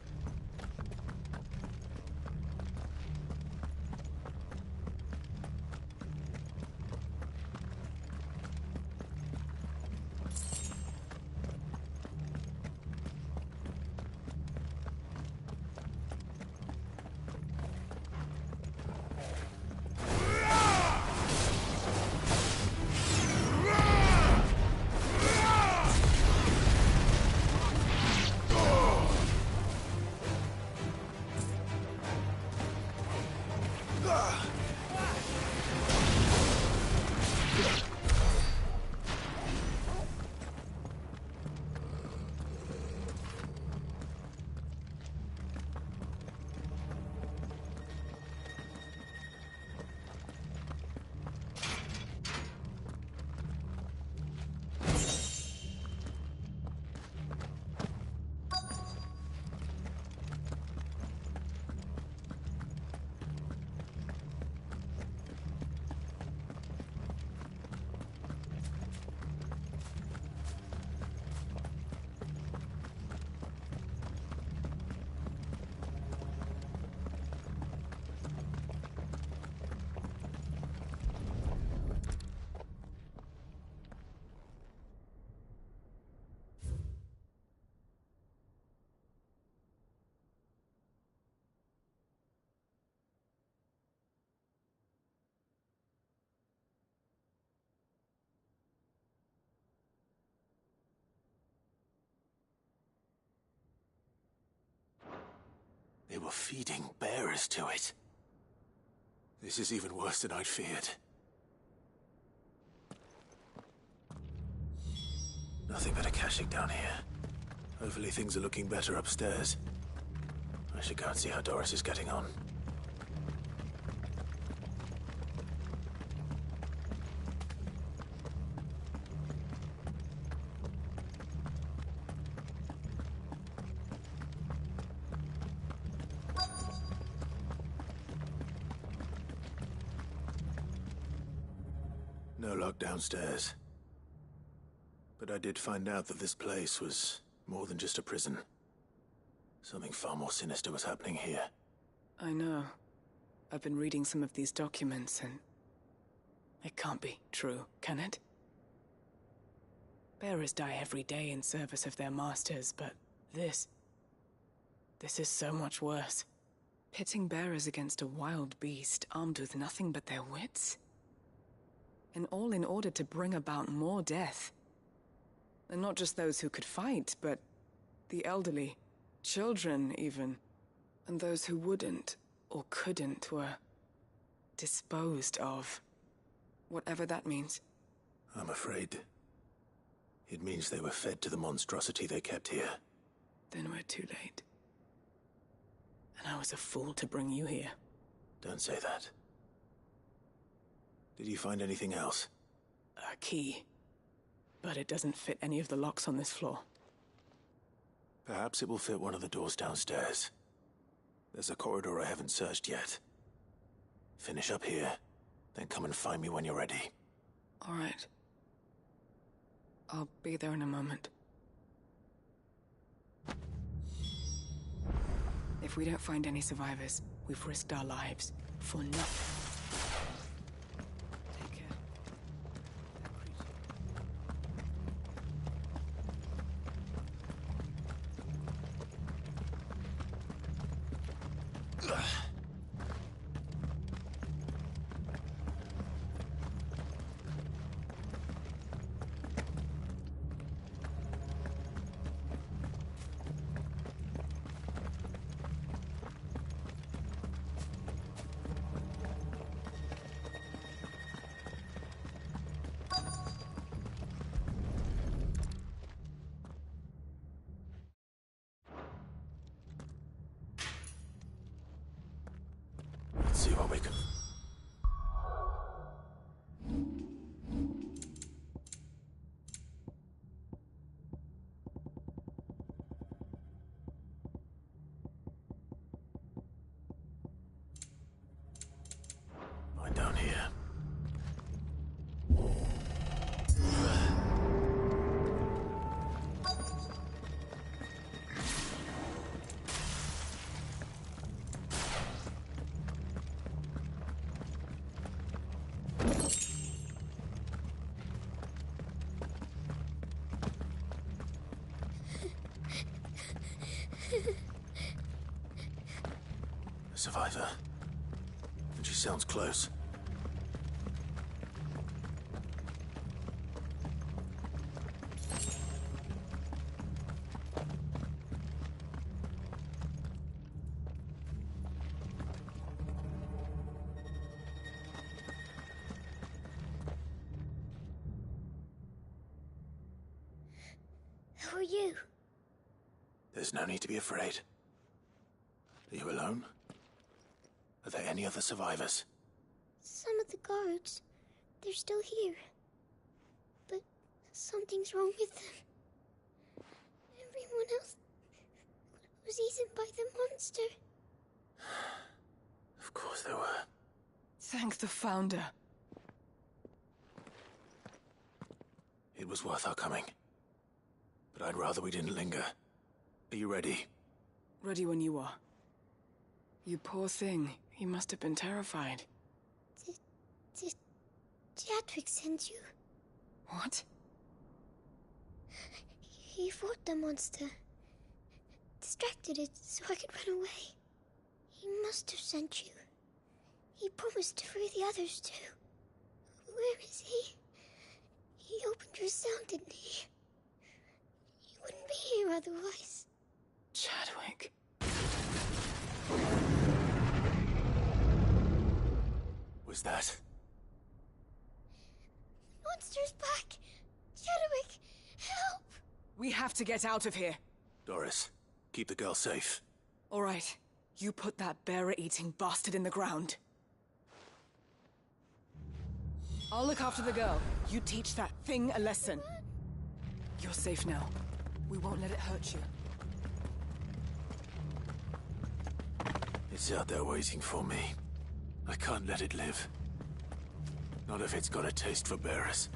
They were feeding bearers to it. This is even worse than I'd feared. Nothing but a caching down here. Hopefully things are looking better upstairs. I should go and see how Doris is getting on. No lock downstairs. But I did find out that this place was more than just a prison. Something far more sinister was happening here. I know. I've been reading some of these documents, and it can't be true, can it? Bearers die every day in service of their masters, but this is so much worse. Pitting bearers against a wild beast armed with nothing but their wits? And all in order to bring about more death. And not just those who could fight, but the elderly, children even. And those who wouldn't or couldn't were disposed of. Whatever that means. I'm afraid it means they were fed to the monstrosity they kept here. Then we're too late. And I was a fool to bring you here. Don't say that. Did you find anything else? A key. But it doesn't fit any of the locks on this floor. Perhaps it will fit one of the doors downstairs. There's a corridor I haven't searched yet. Finish up here, then come and find me when you're ready. All right. I'll be there in a moment. If we don't find any survivors, we've risked our lives for nothing. Take care. A survivor. And she sounds close. Who are you? There's no need to be afraid. Are you alone? Are there any other survivors? Some of the guards. They're still here. But something's wrong with them. Everyone else was eaten by the monster. Of course they were. Thank the Founder. It was worth our coming. But I'd rather we didn't linger. Are you ready? Ready when you are. You poor thing. He must have been terrified. Did Chadwick send you? What? He fought the monster. Distracted it so I could run away. He must have sent you. He promised to free the others too. Where is he? He opened your cell, didn't he? He wouldn't be here otherwise. Chadwick. Was that? Monster's back! Chadwick, help! We have to get out of here. Doris, keep the girl safe. All right. You put that bearer-eating bastard in the ground. I'll look after the girl. You teach that thing a lesson. You're safe now. We won't let it hurt you. It's out there waiting for me. I can't let it live. Not if it's got a taste for bearers.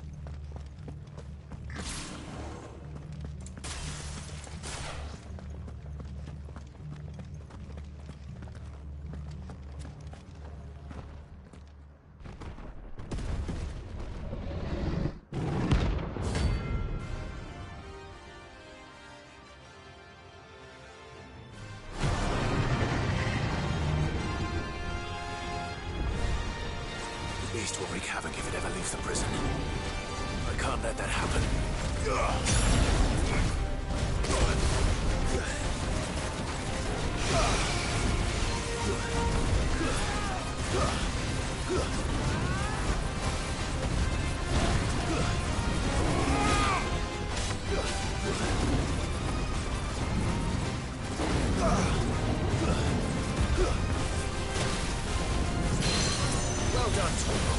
The beast will wreak havoc if it ever leaves the prison. I can't let that happen. Well done, Torgo.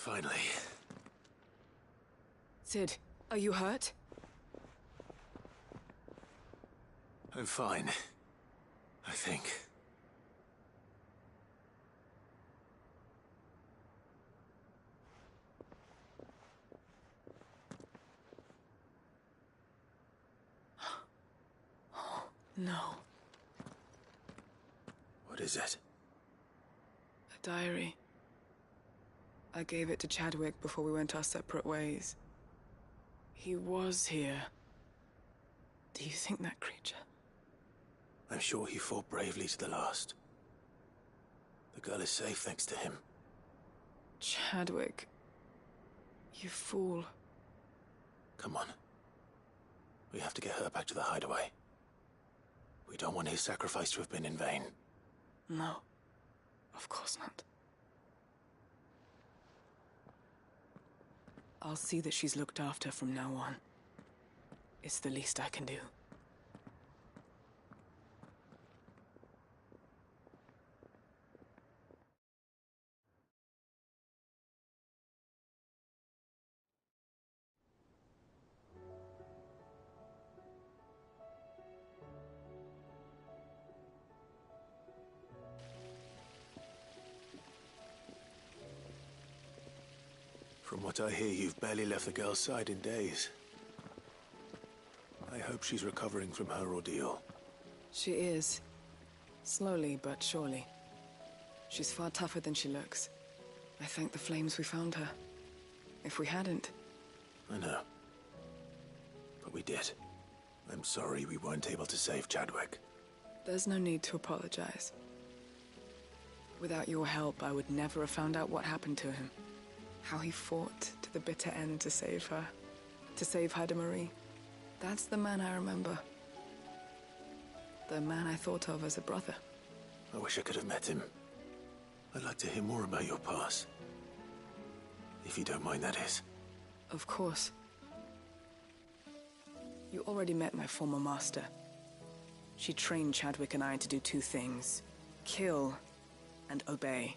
Finally. Sid, are you hurt? I'm fine. I think. No. What is it? A diary. I gave it to Chadwick before we went our separate ways. He was here. Do you think that creature? I'm sure he fought bravely to the last. The girl is safe thanks to him. Chadwick. You fool. Come on. We have to get her back to the hideaway. We don't want his sacrifice to have been in vain. No. Of course not. I'll see that she's looked after from now on. It's the least I can do. From what I hear, you've barely left the girl's side in days. I hope she's recovering from her ordeal. She is. Slowly but surely. She's far tougher than she looks. I thank the flames we found her. If we hadn't... I know. But we did. I'm sorry we weren't able to save Chadwick. There's no need to apologize. Without your help, I would never have found out what happened to him. How he fought to the bitter end to save her. To save Haida Marie. That's the man I remember. The man I thought of as a brother. I wish I could have met him. I'd like to hear more about your past. If you don't mind, that is. Of course. You already met my former master. She trained Chadwick and I to do two things. Kill and obey.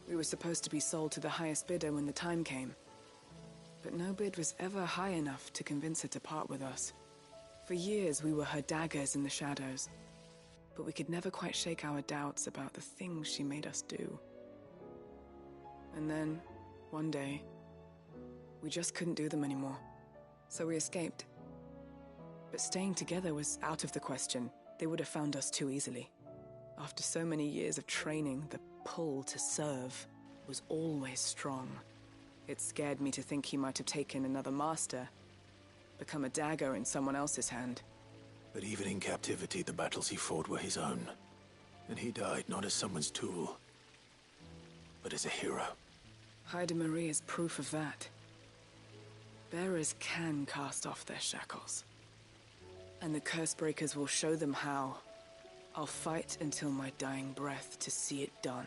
We were supposed to be sold to the highest bidder when the time came. But no bid was ever high enough to convince her to part with us. For years, we were her daggers in the shadows. But we could never quite shake our doubts about the things she made us do. And then, one day, we just couldn't do them anymore. So we escaped. But staying together was out of the question. They would have found us too easily. After so many years of training, the pull to serve was always strong. It scared me to think he might have taken another master, become a dagger in someone else's hand. But even in captivity, the battles he fought were his own. And he died not as someone's tool, but as a hero. Haida Marie is proof of that. Bearers can cast off their shackles. And the Cursebreakers will show them how. I'll fight until my dying breath to see it done.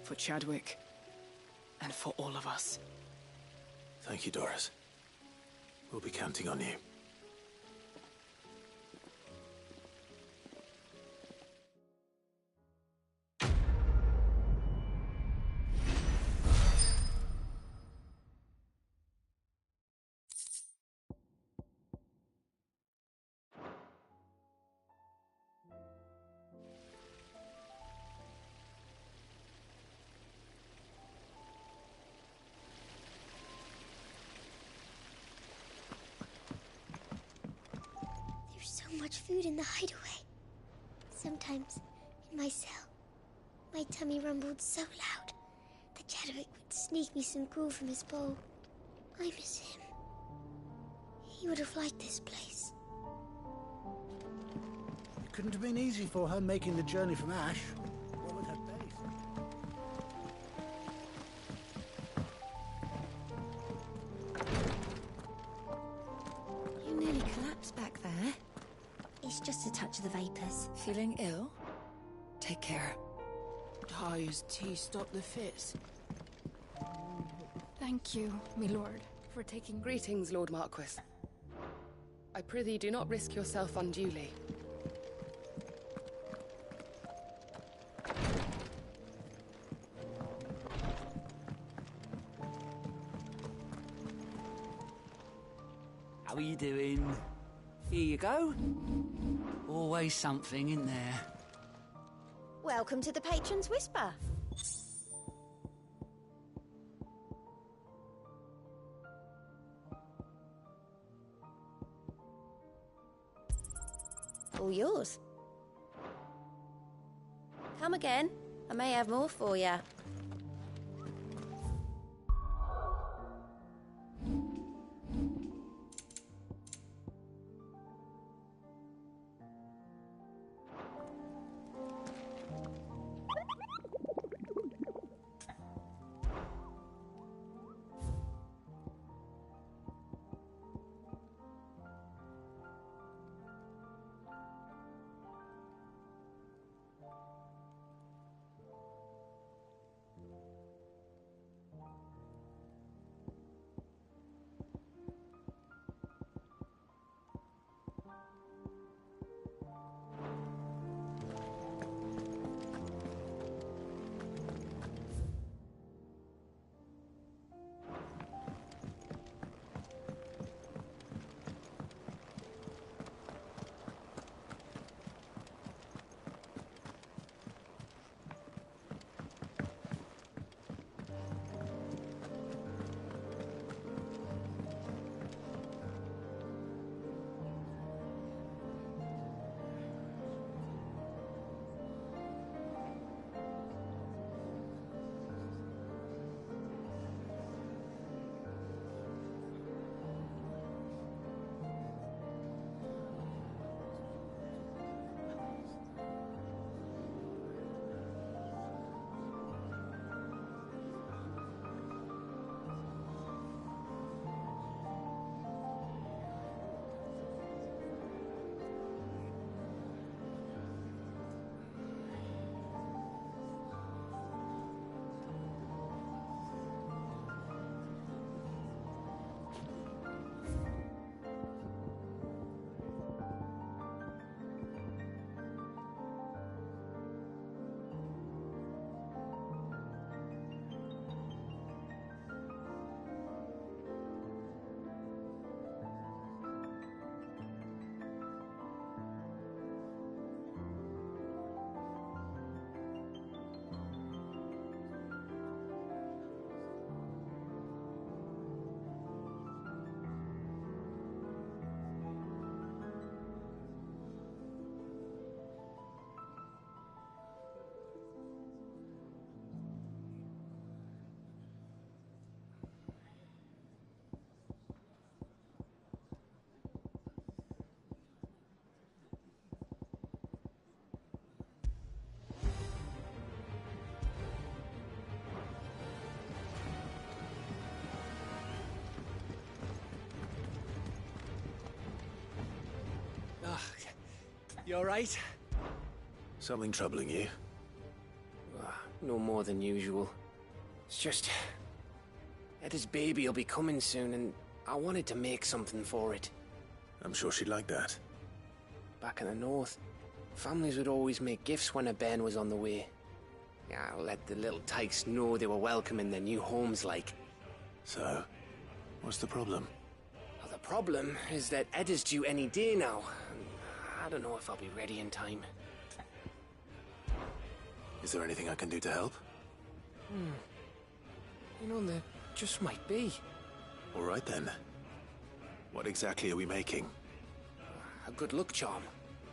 For Chadwick, and for all of us. Thank you, Doris. We'll be counting on you. So much food in the hideaway. Sometimes, in my cell, my tummy rumbled so loud that Chadwick would sneak me some gruel from his bowl. I miss him. He would have liked this place. It couldn't have been easy for her making the journey from Ash. What with her base? You nearly collapsed back there. It's just a touch of the vapors. Feeling ill? Take care. Ty's tea stop the fits. Thank you, my lord, for taking... Greetings, Lord Marquis. I prithee do not risk yourself unduly. doing? Here you go. Always something in there. Welcome to the Patron's Whisper. All yours. Come again. I may have more for you. You alright? Something troubling you? No more than usual. It's just... Etta's baby will be coming soon, and I wanted to make something for it. I'm sure she'd like that. Back in the north, families would always make gifts when a bairn was on the way. Yeah, let the little tykes know they were welcome in their new homes, like. So, what's the problem? Well, the problem is that Etta's due any day now. I don't know if I'll be ready in time. Is there anything I can do to help? You know, there just might be. All right then. What exactly are we making? A good luck charm.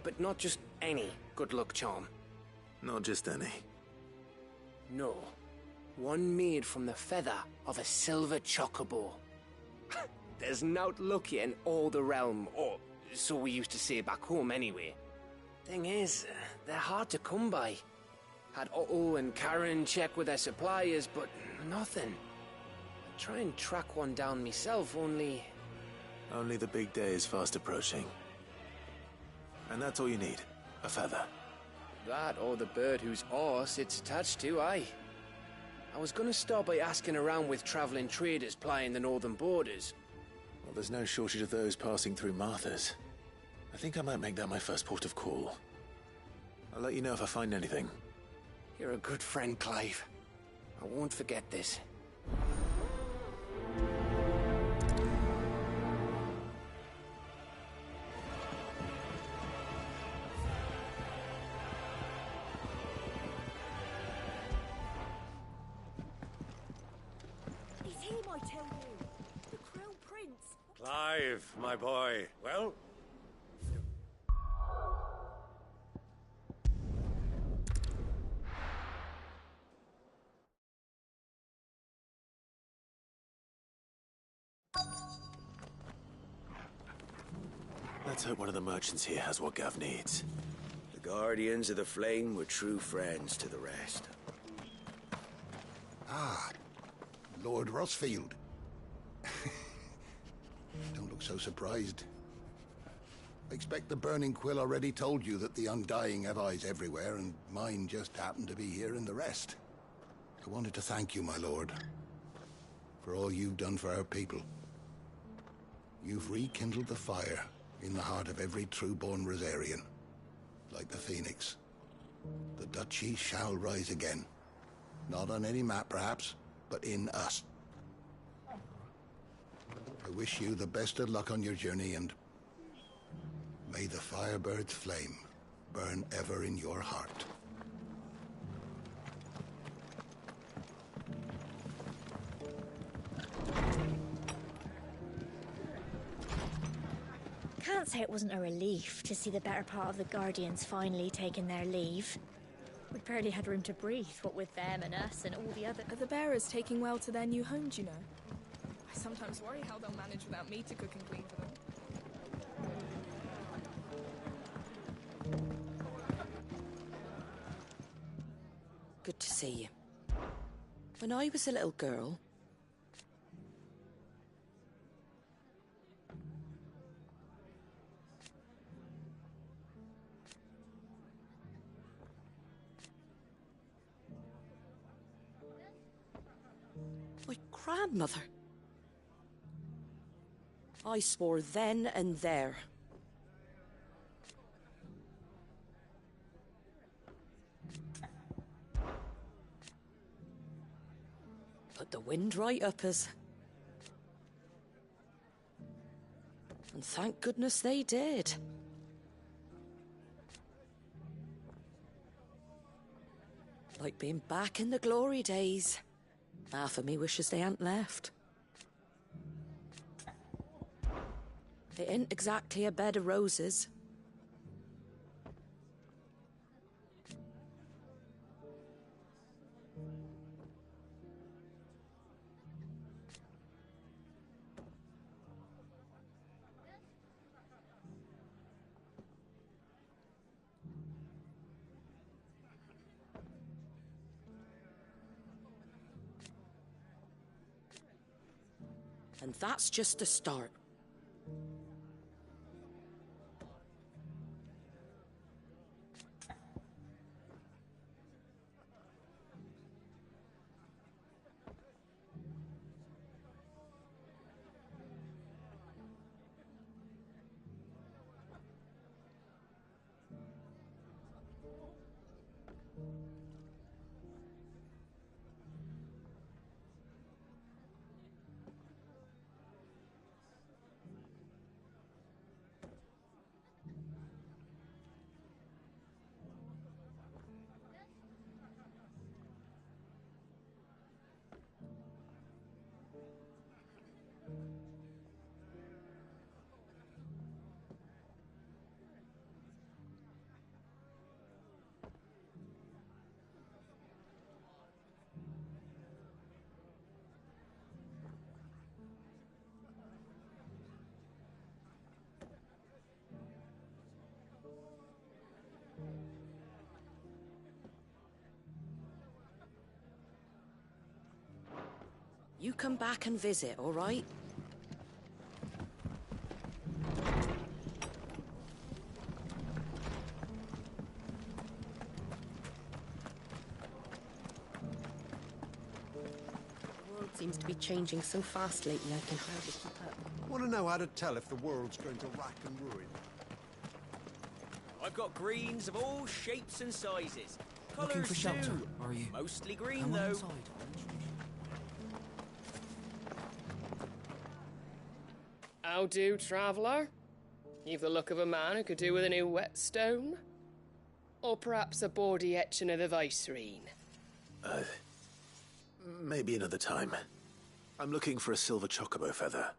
But not just any good luck charm. Not just any. No. One made from the feather of a silver chocobo. There's naught lucky in all the realm, or so we used to say back home anyway. Thing is, they're hard to come by. Had Otto and Karen check with their suppliers, but nothing. I try and track one down myself, only... Only the big day is fast approaching. And that's all you need, a feather. That or the bird whose horse it's attached to, aye. I was gonna start by asking around with traveling traders plying the northern borders. Well, there's no shortage of those passing through Martha's. I think I might make that my first port of call. I'll let you know if I find anything. You're a good friend, Clive. I won't forget this. Clive, my boy. Well? Let's hope one of the merchants here has what Gav needs. The Guardians of the Flame were true friends to the rest. Ah, Lord Rossfield. Don't look so surprised. I expect the Burning Quill already told you that the Undying have eyes everywhere, and mine just happened to be here in the rest. I wanted to thank you, my lord, for all you've done for our people. You've rekindled the fire in the heart of every true-born Rosarian, like the Phoenix. The Duchy shall rise again. Not on any map, perhaps, but in us. I wish you the best of luck on your journey, and may the Firebird's flame burn ever in your heart. Can't say it wasn't a relief to see the better part of the Guardians finally taking their leave. We barely had room to breathe, what with them and us and all the other... Are the bearers taking well to their new homes, you know? I sometimes worry how they'll manage without me to cook and clean for them. Good to see you. When I was a little girl... My grandmother. I swore then and there. Put the wind right up us. And thank goodness they did. Like being back in the glory days. Half of me wishes they hadn't left. It ain't exactly a bed of roses. And that's just the start. You come back and visit, all right? The world seems to be changing so fast lately, I can hardly keep up. Want to know how to tell if the world's going to rack and ruin? I've got greens of all shapes and sizes. Looking Colours for shelter, too. are you? Mostly green, Come on though. inside. How do, traveller? You've the look of a man who could do with a new whetstone? Or perhaps a bawdy etching of the Vicerine? Maybe another time. I'm looking for a silver chocobo feather.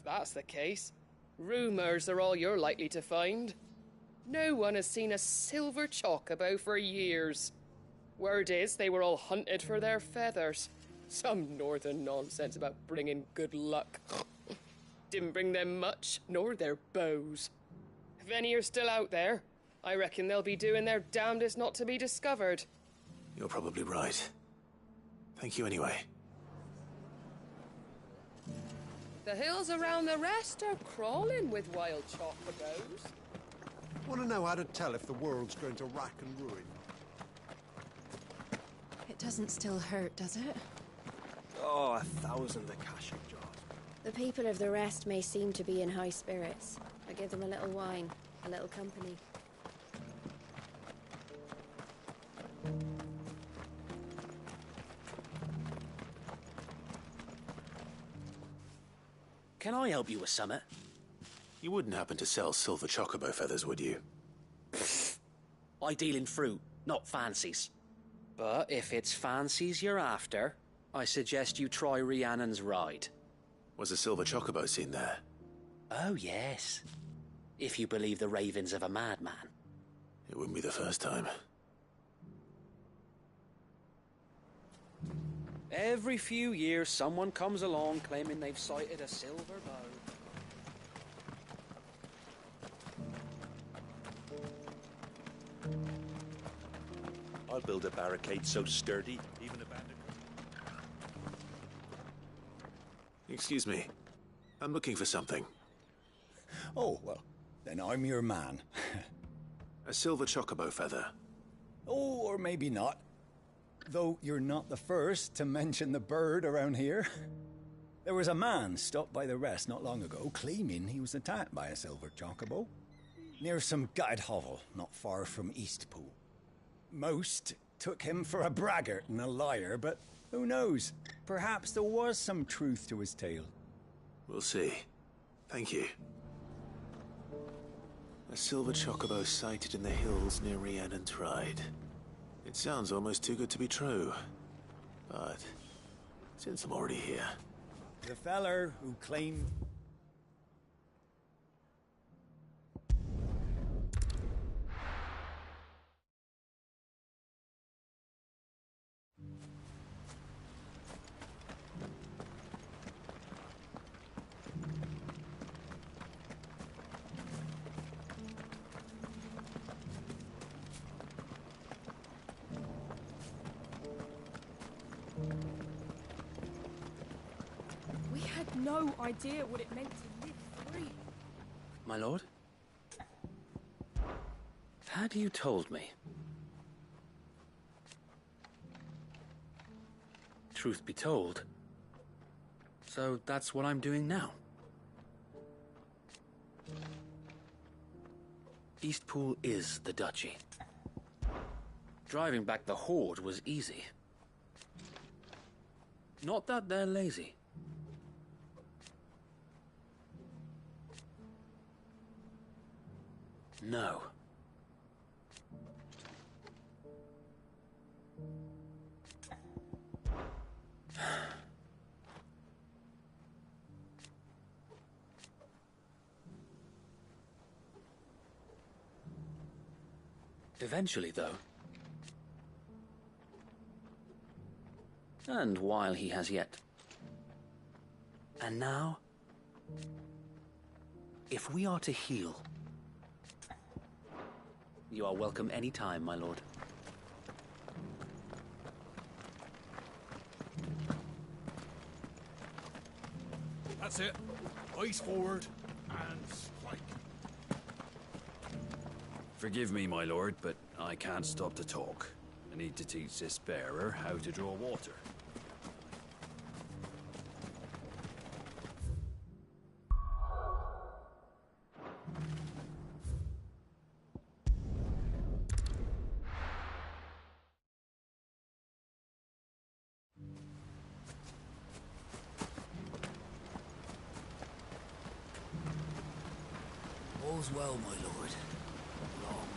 that's the case, rumours are all you're likely to find. No one has seen a silver chocobo for years. Word is they were all hunted for their feathers. Some northern nonsense about bringing good luck. Didn't bring them much, nor their bows. If any are still out there, I reckon they'll be doing their damnedest not to be discovered. You're probably right. Thank you anyway. The hills around the rest are crawling with wild chocobos. Want to know how to tell if the world's going to rack and ruin? It doesn't still hurt, does it? Oh, 1,000 Akashic jars. The people of the rest may seem to be in high spirits. I give them a little wine, a little company. Can I help you with summit? You wouldn't happen to sell silver chocobo feathers, would you? I deal in fruit, not fancies. But if it's fancies you're after, I suggest you try Rhiannon's ride. Was a silver chocobo seen there? Oh, yes. If you believe the ravings of a madman. It wouldn't be the first time. Every few years, someone comes along claiming they've sighted a silver bow. I'll build a barricade so sturdy, even a bandit. Excuse me. I'm looking for something. Oh, well, then I'm your man. A silver chocobo feather. Oh, or maybe not. Though you're not the first to mention the bird around here. There was a man stopped by the rest not long ago claiming he was attacked by a silver chocobo near some gutted hovel not far from Eastpool. Most took him for a braggart and a liar, but who knows? Perhaps there was some truth to his tale. We'll see. Thank you. A silver chocobo sighted in the hills near Rhiannon's Ride. It sounds almost too good to be true. But since I'm already here... The feller who claimed... We had no idea what it meant to live free. My lord? Had you told me? Truth be told. So that's what I'm doing now. Eastpool is the duchy. Driving back the Horde was easy. Not that they're lazy. No. Eventually, though. And while he has yet. And now, if we are to heal, you are welcome any time, my lord. That's it. Eyes forward and strike. Forgive me, my lord, but I can't stop to talk. I need to teach this bearer how to draw water. All's well, my lord. Long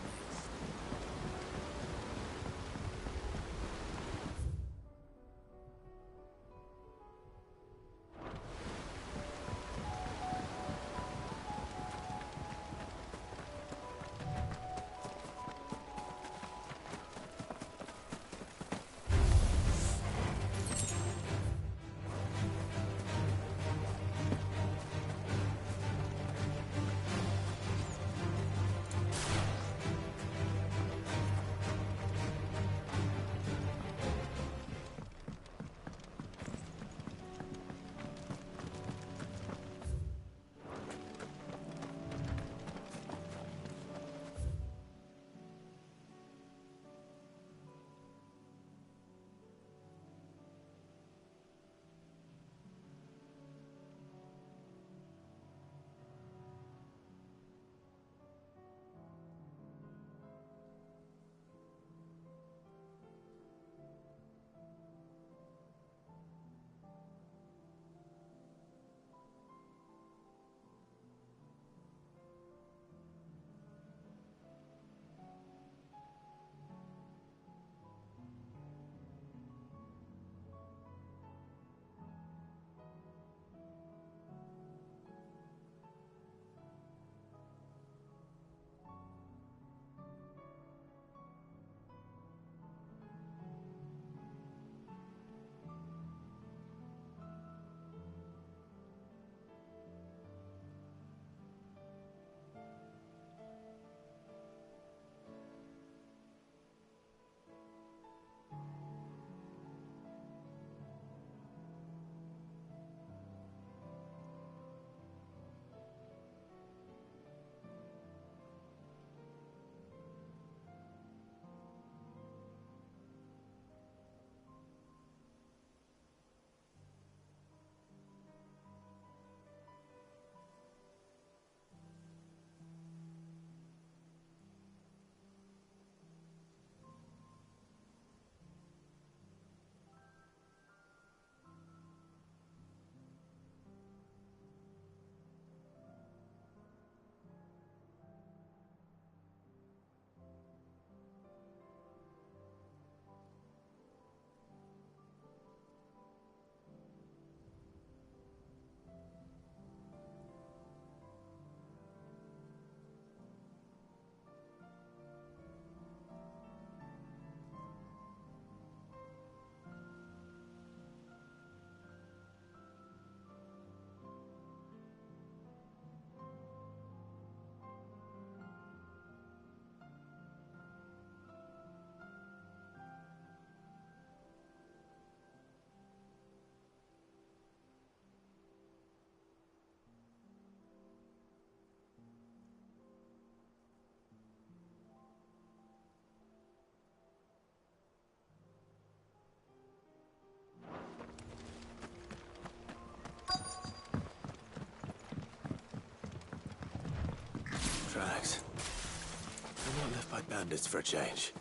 Not left by bandits for a change.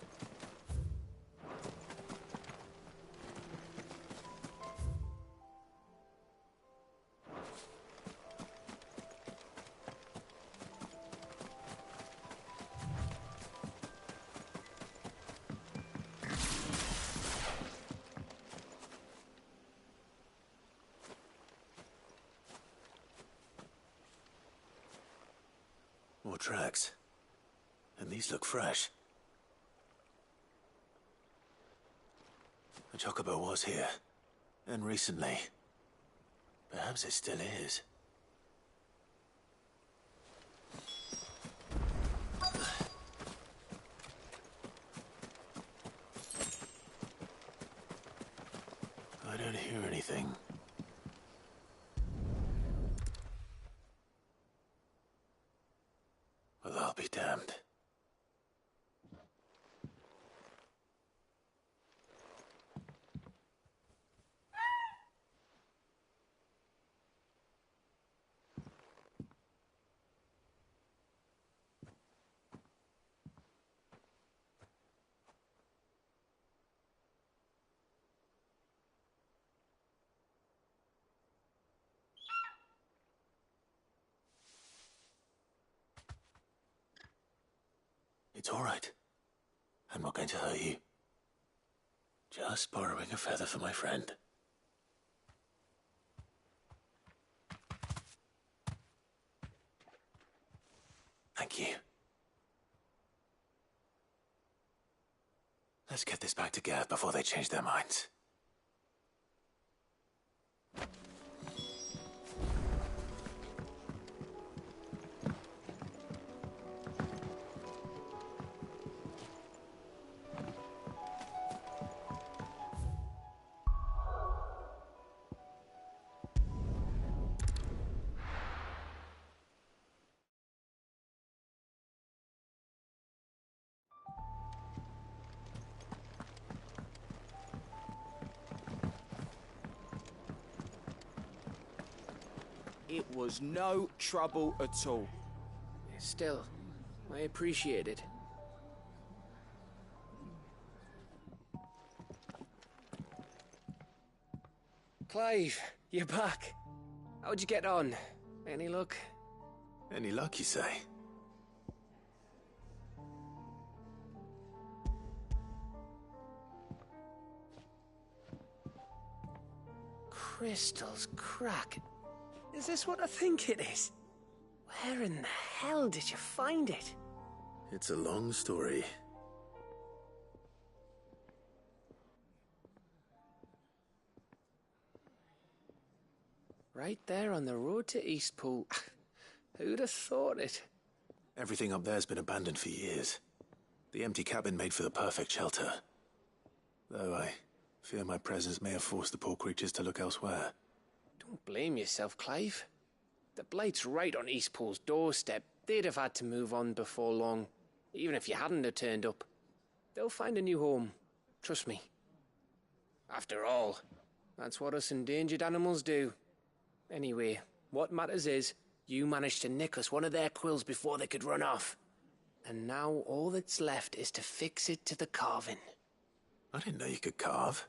More tracks. And these look fresh. The chocobo was here. And recently. Perhaps it still is. I don't hear anything. Well, I'll be damned. It's all right. I'm not going to hurt you. Just borrowing a feather for my friend. Thank you. Let's get this back to Gav before they change their minds. It was no trouble at all. Still, I appreciate it. Clive, you're back. How'd you get on? Any luck? Any luck, you say? Crystal's crack. Is this what I think it is? Where in the hell did you find it? It's a long story. Right there on the road to Eastpool. Who'd have thought it? Everything up there's been abandoned for years. The empty cabin made for the perfect shelter. Though I fear my presence may have forced the poor creatures to look elsewhere. Don't blame yourself, Clive. The Blight's right on Eastpool's doorstep. They'd have had to move on before long, even if you hadn't have turned up. They'll find a new home. Trust me. After all, that's what us endangered animals do. Anyway, what matters is, you managed to nick us one of their quills before they could run off. And now all that's left is to fix it to the carving. I didn't know you could carve.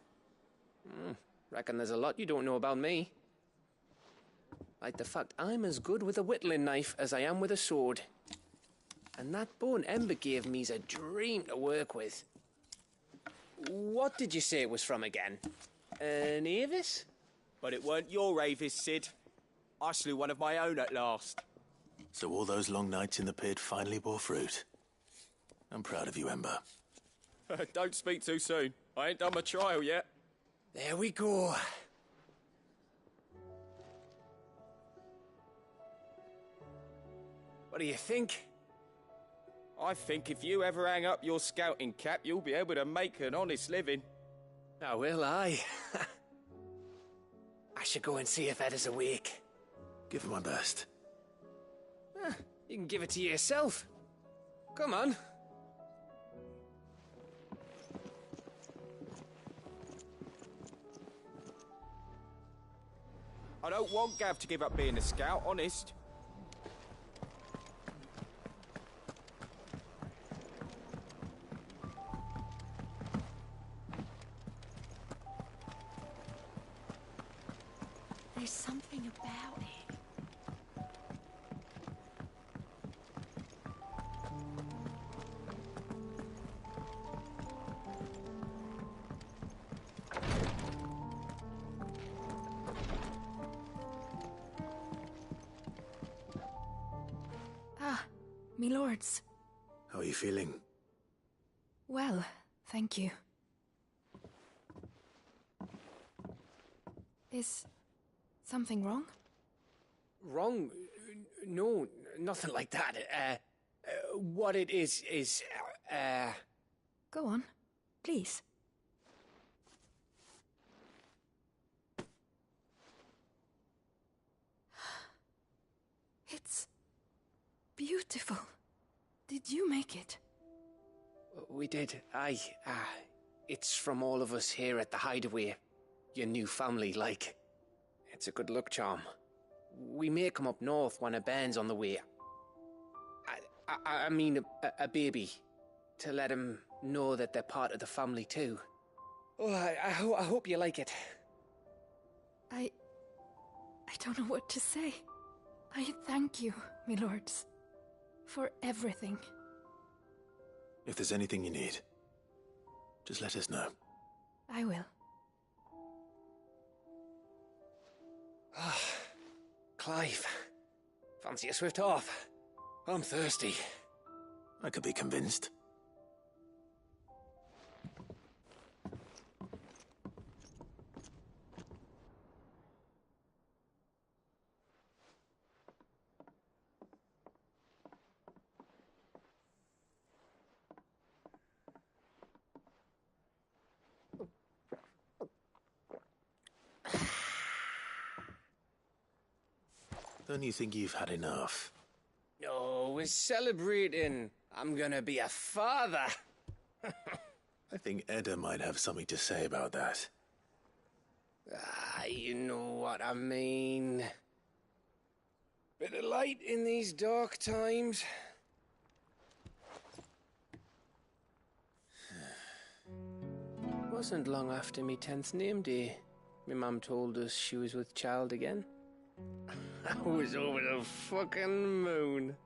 Reckon there's a lot you don't know about me. Like the fact I'm as good with a whittling knife as I am with a sword. And that bone Ember gave me's a dream to work with. What did you say it was from again? An Avis? But it weren't your Avis, Sid. I slew one of my own at last. So all those long nights in the pit finally bore fruit. I'm proud of you, Ember. Don't speak too soon. I ain't done my trial yet. There we go. What do you think? I think if you ever hang up your scouting cap, you'll be able to make an honest living. Oh, will I? I should go and see if Ed is awake. Give it my best. You can give it to yourself. Come on. I don't want Gav to give up being a scout, honest. There's something about it. Ah, me lords. How are you feeling? Well, thank you. Is something wrong? Wrong? No, nothing like that. What it is, Go on, please. It's beautiful. Did you make it? We did. Aye. It's from all of us here at the Hideaway. Your new family, like. It's a good luck charm. We may come up north when a band's on the way. I mean a baby. To let him know that they're part of the family too. Oh, I hope you like it. I don't know what to say. I thank you, my lords, for everything. If there's anything you need, just let us know. I will. Ah, Clive. Fancy a swift off? I'm thirsty. I could be convinced. Don't you think you've had enough? No, we're celebrating. I'm gonna be a father. I think Edda might have something to say about that. You know what I mean. Bit of light in these dark times. Wasn't long after me 10th name day. My mum told us she was with child again. I was over the fucking moon.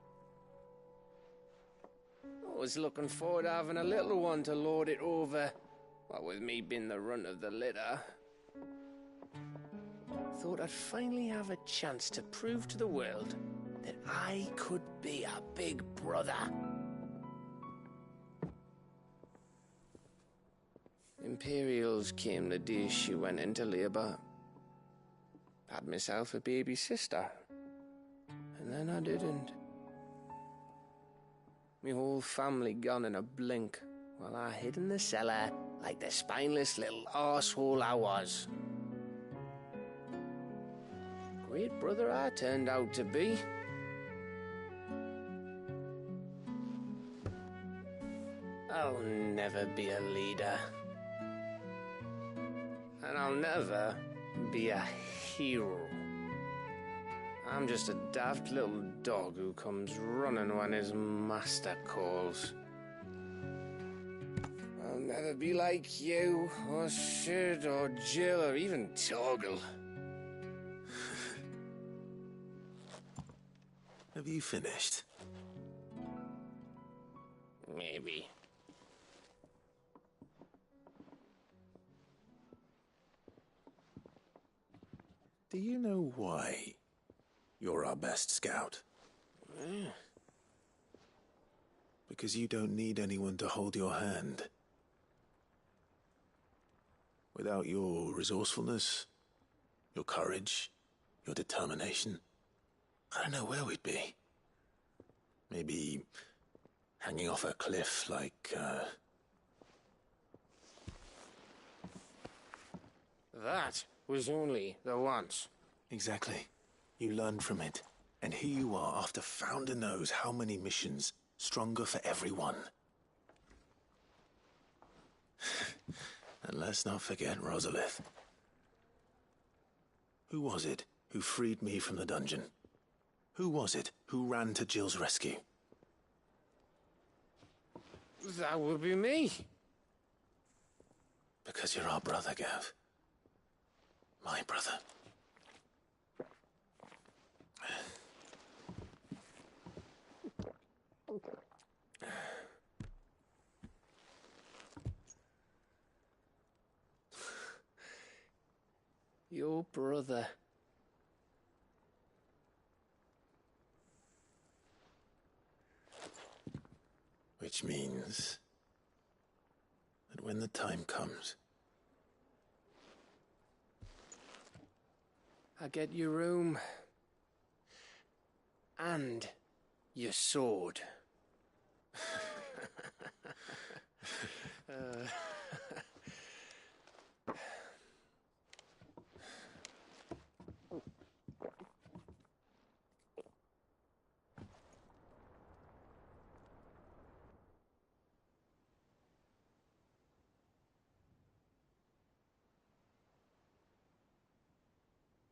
I was looking forward to having a little one to lord it over, what with me being the runt of the litter. Thought I'd finally have a chance to prove to the world that I could be a big brother. Imperials came the day she went into labour. Had myself a baby sister. And then I didn't. Me whole family gone in a blink, while I hid in the cellar like the spineless little arsehole I was. Great brother I turned out to be. I'll never be a leader. And I'll never be a hero. I'm just a daft little dog who comes running when his master calls. I'll never be like you, or Sid, or Jill, or even Torgal. Have you finished? Maybe. Do you know why you're our best scout? Because you don't need anyone to hold your hand. Without your resourcefulness, your courage, your determination, I don't know where we'd be. Maybe hanging off a cliff like, That was only the once. Exactly. You learned from it. And here you are after Founder knows how many missions, stronger for everyone. And let's not forget Rosalith. Who was it who freed me from the dungeon? Who was it who ran to Jill's rescue? That would be me. Because you're our brother, Gav. My brother. Your brother. Which means that when the time comes, I get your room. And your sword.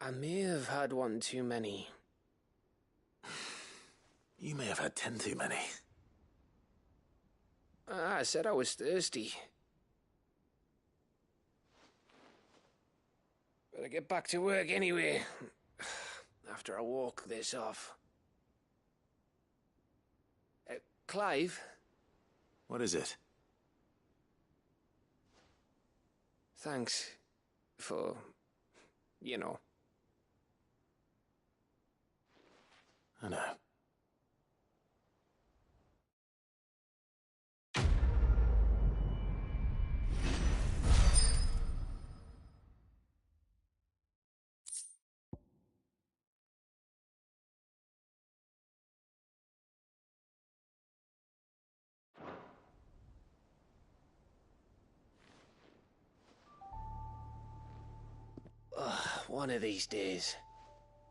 I may have had one too many. you may have had 10 too many. I said I was thirsty. Better get back to work anyway. After I walk this off. Clive? What is it? Thanks for, you know. I know. One of these days.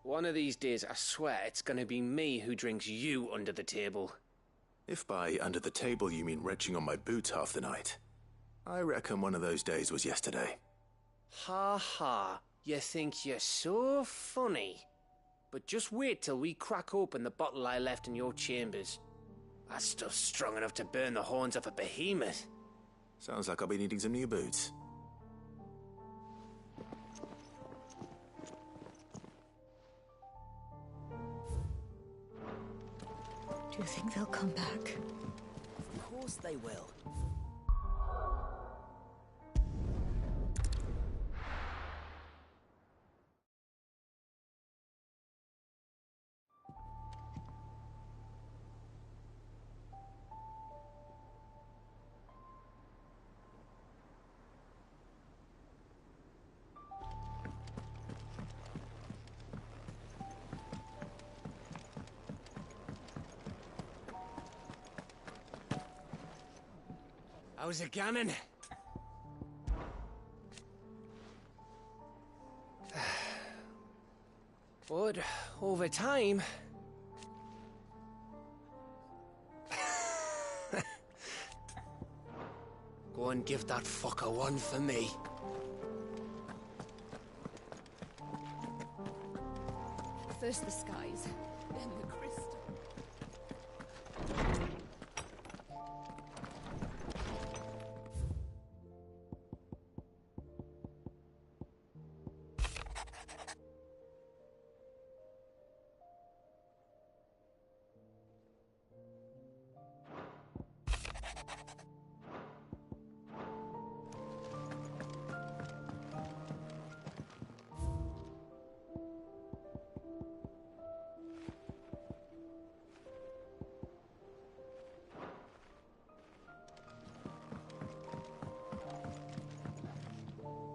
One of these days, I swear it's gonna be me who drinks you under the table. If by under the table you mean retching on my boots half the night, I reckon one of those days was yesterday. Ha ha, you think you're so funny. But just wait till we crack open the bottle I left in your chambers. That stuff's strong enough to burn the horns off a behemoth. Sounds like I'll be needing some new boots. Do you think they'll come back? Of course they will. How's it going? But over time... Go and give that fucker one for me. First the skies, then the crystal.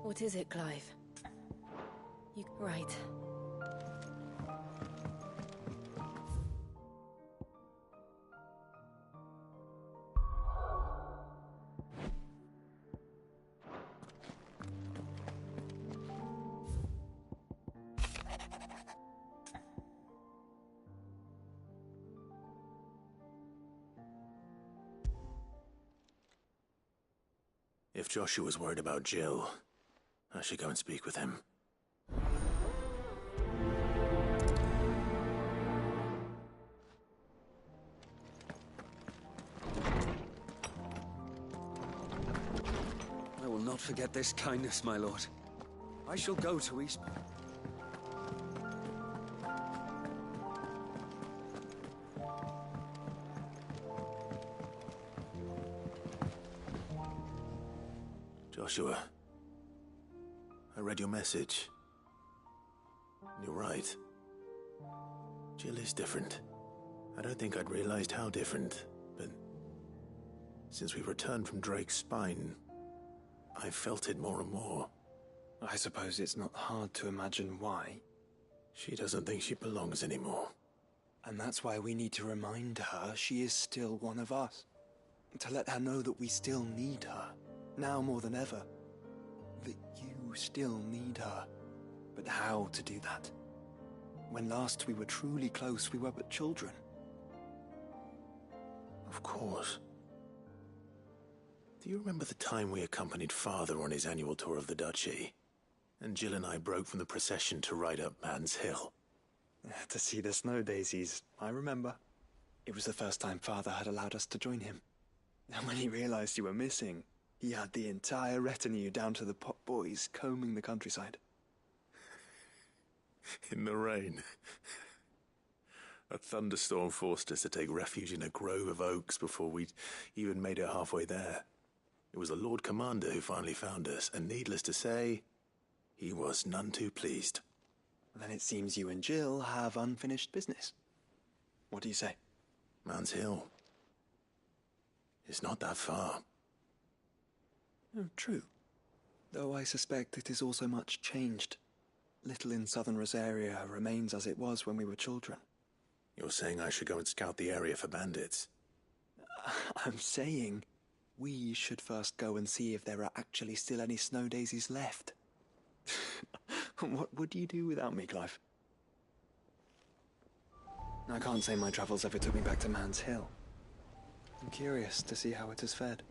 What is it, Clive? You... Right. If Joshua's worried about Jill, I should go and speak with him. I will not forget this kindness, my lord. I shall go to East... Joshua, I read your message. You're right. Jill is different. I don't think I'd realized how different, but since we returned from Drake's spine, I felt it more and more. I suppose it's not hard to imagine why. She doesn't think she belongs anymore. And that's why we need to remind her she is still one of us. To let her know that we still need her, now more than ever. That you still need her. But how to do that? When last we were truly close, we were but children. Of course. Do you remember the time we accompanied Father on his annual tour of the Duchy? And Jill and I broke from the procession to ride up Man's Hill. To see the snow daisies, I remember. It was the first time Father had allowed us to join him. And when he realized you were missing, he had the entire retinue down to the pot boys combing the countryside. In the rain. A thunderstorm forced us to take refuge in a grove of oaks before we'd even made it halfway there. It was the Lord Commander who finally found us, and needless to say, he was none too pleased. Then it seems you and Jill have unfinished business. What do you say? Man's Hill. It's not that far. Oh, true. Though I suspect it is also much changed. Little in southern Rosaria remains as it was when we were children. You're saying I should go and scout the area for bandits? I'm saying we should first go and see if there are actually still any snow daisies left. What would you do without me, Clive? I can't say my travels ever took me back to Man's Hill. I'm curious to see how it has fared.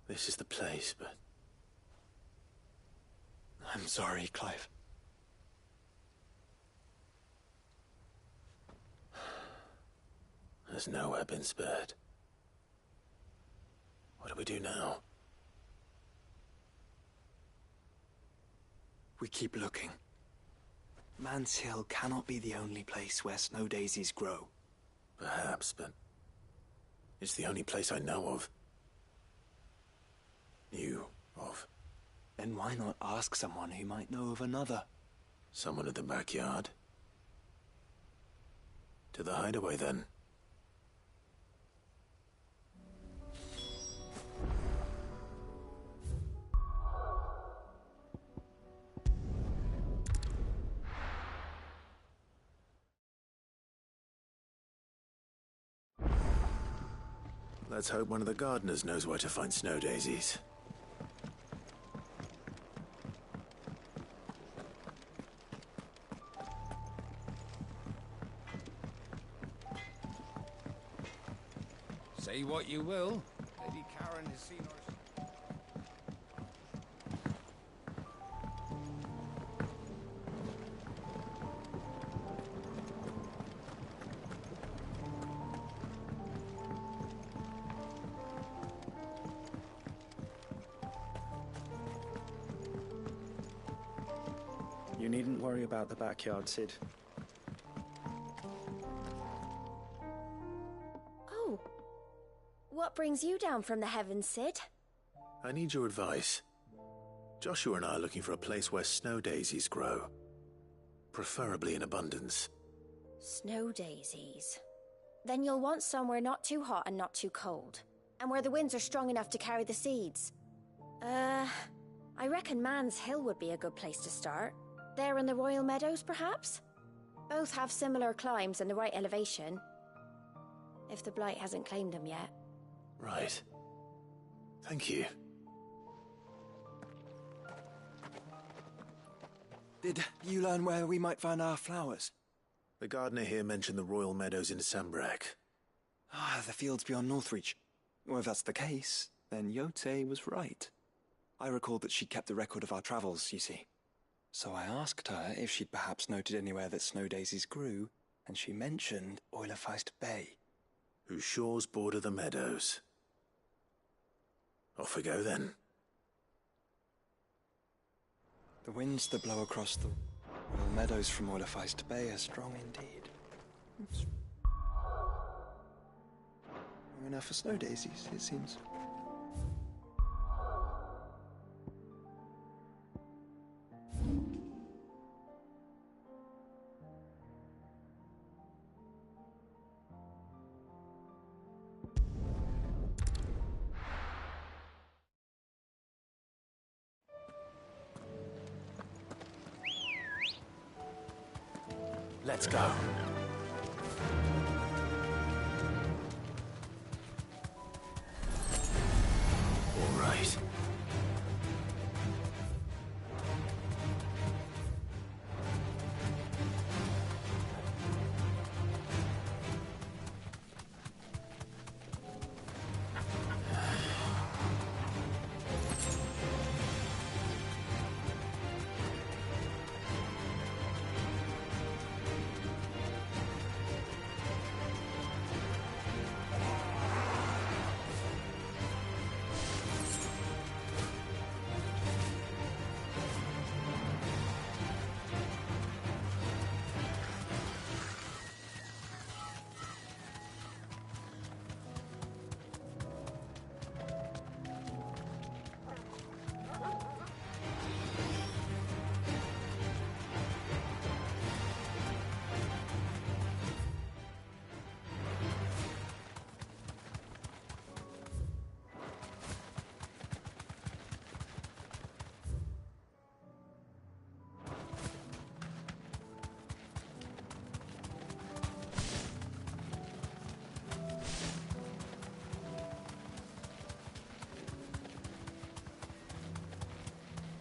This is the place, but... I'm sorry, Clive. There's nowhere been spared. What do we do now? We keep looking. Man's Hill cannot be the only place where snow daisies grow. Perhaps, but it's the only place I know of. Knew of. Then why not ask someone who might know of another? Someone in the backyard? To the hideaway, then. Let's hope one of the gardeners knows where to find snow daisies. Say what you will, Lady Karen has seen her... You needn't worry about the backyard, Sid. Oh. What brings you down from the heavens, Sid? I need your advice. Joshua and I are looking for a place where snow daisies grow. Preferably in abundance. Snow daisies. Then you'll want somewhere not too hot and not too cold. And where the winds are strong enough to carry the seeds. I reckon Man's Hill would be a good place to start. There in the Royal Meadows, perhaps? Both have similar climbs and the right elevation. If the Blight hasn't claimed them yet. Right. Thank you. Did you learn where we might find our flowers? The gardener here mentioned the royal meadows in Sambrak. Ah, the fields beyond Northreach. Well, if that's the case, then Yote was right. I recalled that she kept the record of our travels, you see. So I asked her if she'd perhaps noted anywhere that snow daisies grew, and she mentioned Oilafeist Bay. Whose shores border the meadows. Off we go then. The winds that blow across the royal meadows from Oilafeist Bay are strong indeed. Enough for snow daisies, it seems. Let's go. All right.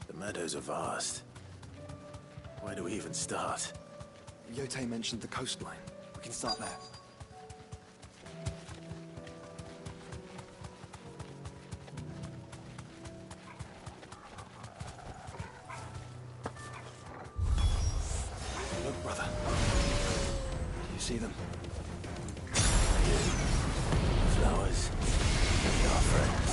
The meadows are vast. Where do we even start? Yote mentioned the coastline. We can start there. Look, brother. Do you see them? Flowers. Our friends.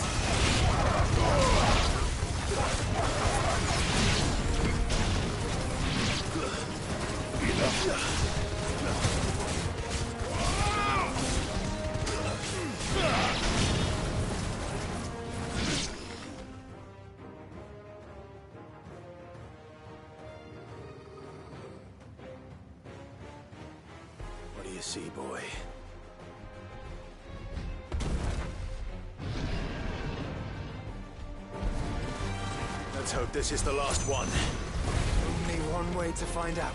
What do you see, boy? Let's hope this is the last one. Only one way to find out.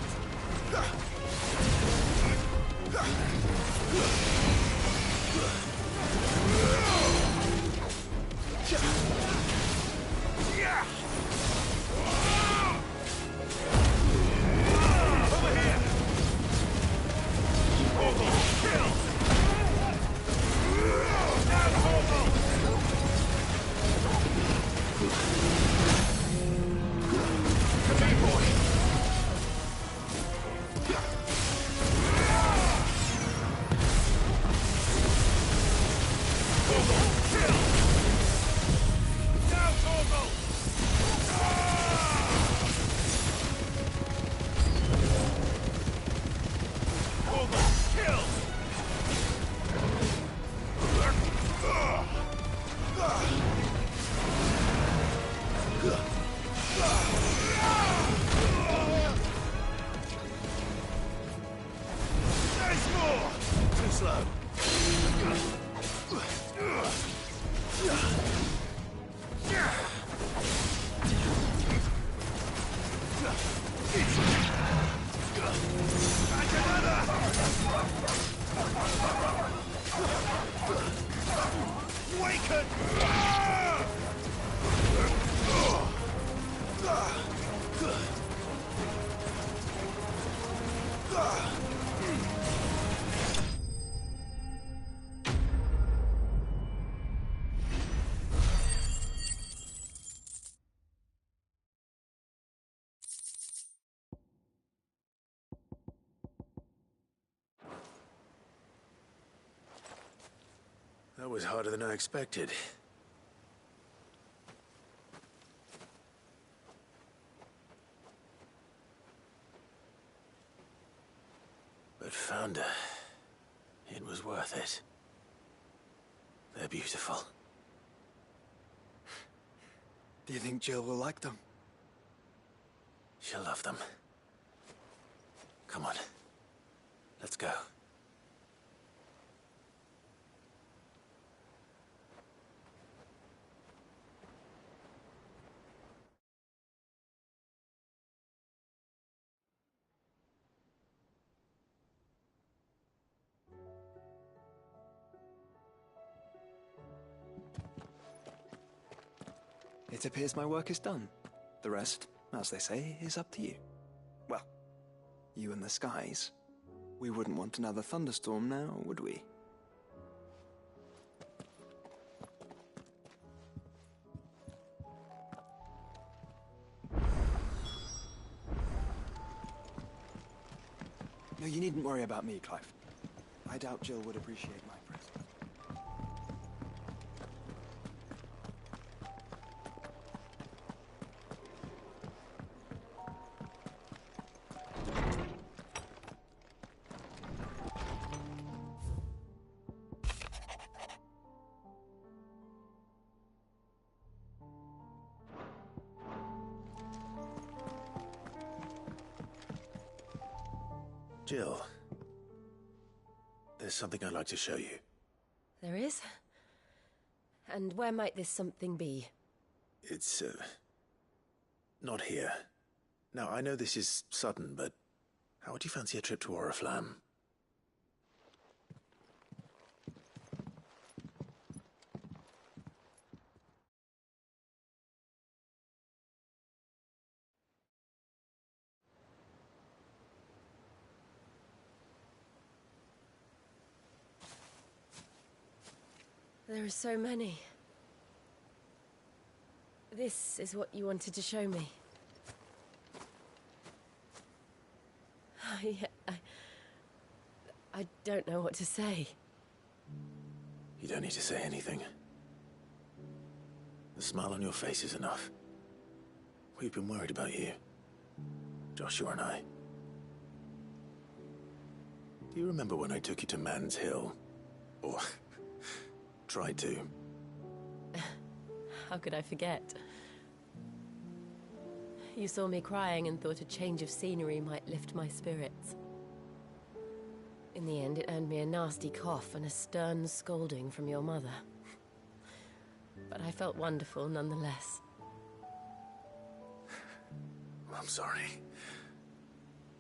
Over here! Kill! Come here, boy! Too slow. That was harder than I expected. But found her. It was worth it. They're beautiful. Do you think Jill will like them? She'll love them. Come on. Let's go. It appears my work is done. The rest, as they say, is up to you. Well, you and the skies. We wouldn't want another thunderstorm now, would we? No, you needn't worry about me, Clive. I doubt Jill would appreciate my presence. Jill, there's something I'd like to show you. There is? And where might this something be? It's, not here. Now, I know this is sudden, but how would you fancy a trip to Oriflamme? There are so many. This is what you wanted to show me. I don't know what to say. You don't need to say anything. The smile on your face is enough. We've been worried about you. Joshua and I. Do you remember when I took you to Man's Hill? Or tried to? How could I forget? You saw me crying and thought a change of scenery might lift my spirits. In the end, it earned me a nasty cough and a stern scolding from your mother. But I felt wonderful nonetheless. I'm sorry.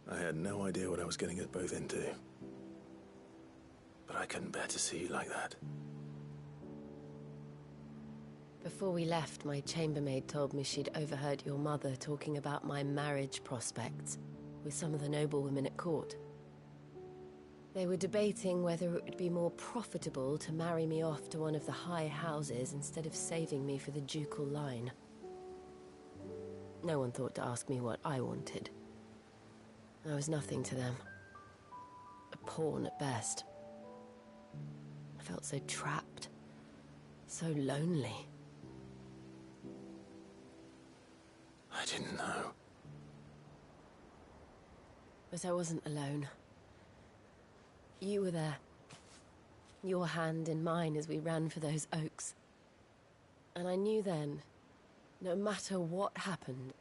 I had no idea what I was getting us both into. But I couldn't bear to see you like that. Before we left, my chambermaid told me she'd overheard your mother talking about my marriage prospects with some of the noblewomen at court. They were debating whether it would be more profitable to marry me off to one of the high houses instead of saving me for the ducal line. No one thought to ask me what I wanted. I was nothing to them. A pawn at best. I felt so trapped. So lonely. I didn't know. But I wasn't alone. You were there. Your hand in mine as we ran for those oaks. And I knew then, no matter what happened,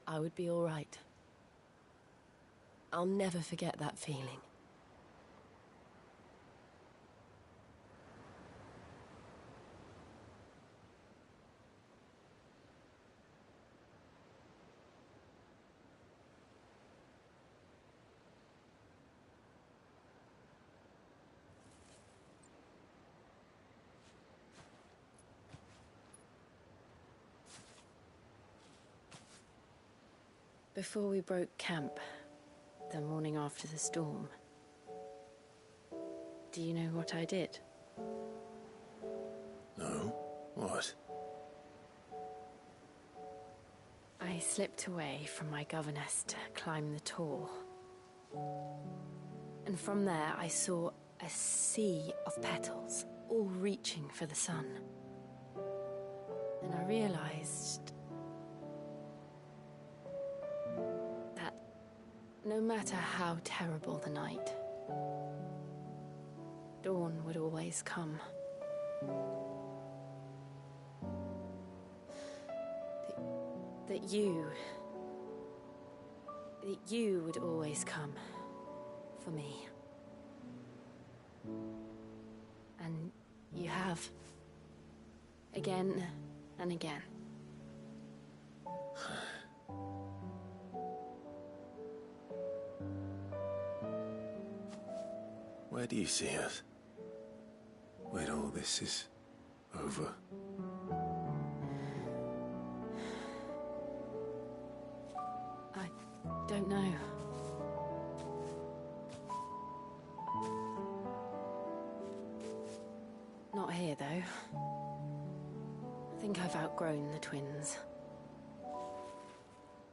I would be all right. I'll never forget that feeling. Before we broke camp, the morning after the storm, do you know what I did? No? What? I slipped away from my governess to climb the tor. And from there I saw a sea of petals. all reaching for the sun. And I realized that no matter how terrible the night, dawn would always come. That you would always come for me. And you have. Again and again. Where do you see us? When all this is over? I don't know. Not here, though. I think I've outgrown the twins.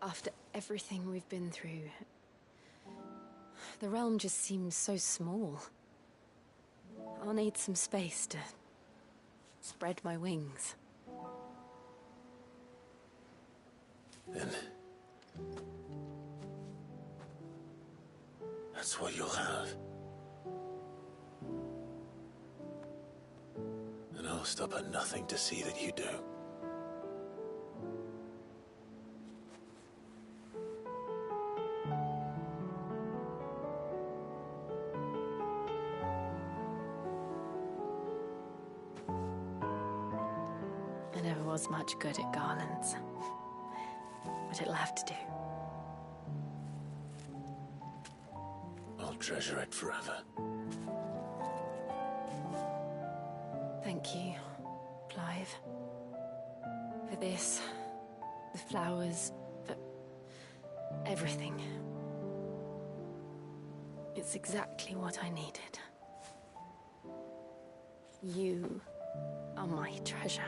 After everything we've been through, the realm just seems so small. I'll need some space to spread my wings. Then that's what you'll have. And I'll stop at nothing to see that you do. I never was much good at garlands, but it'll have to do. I'll treasure it forever. Thank you, Clive. For this, the flowers, for everything. It's exactly what I needed. You are my treasure.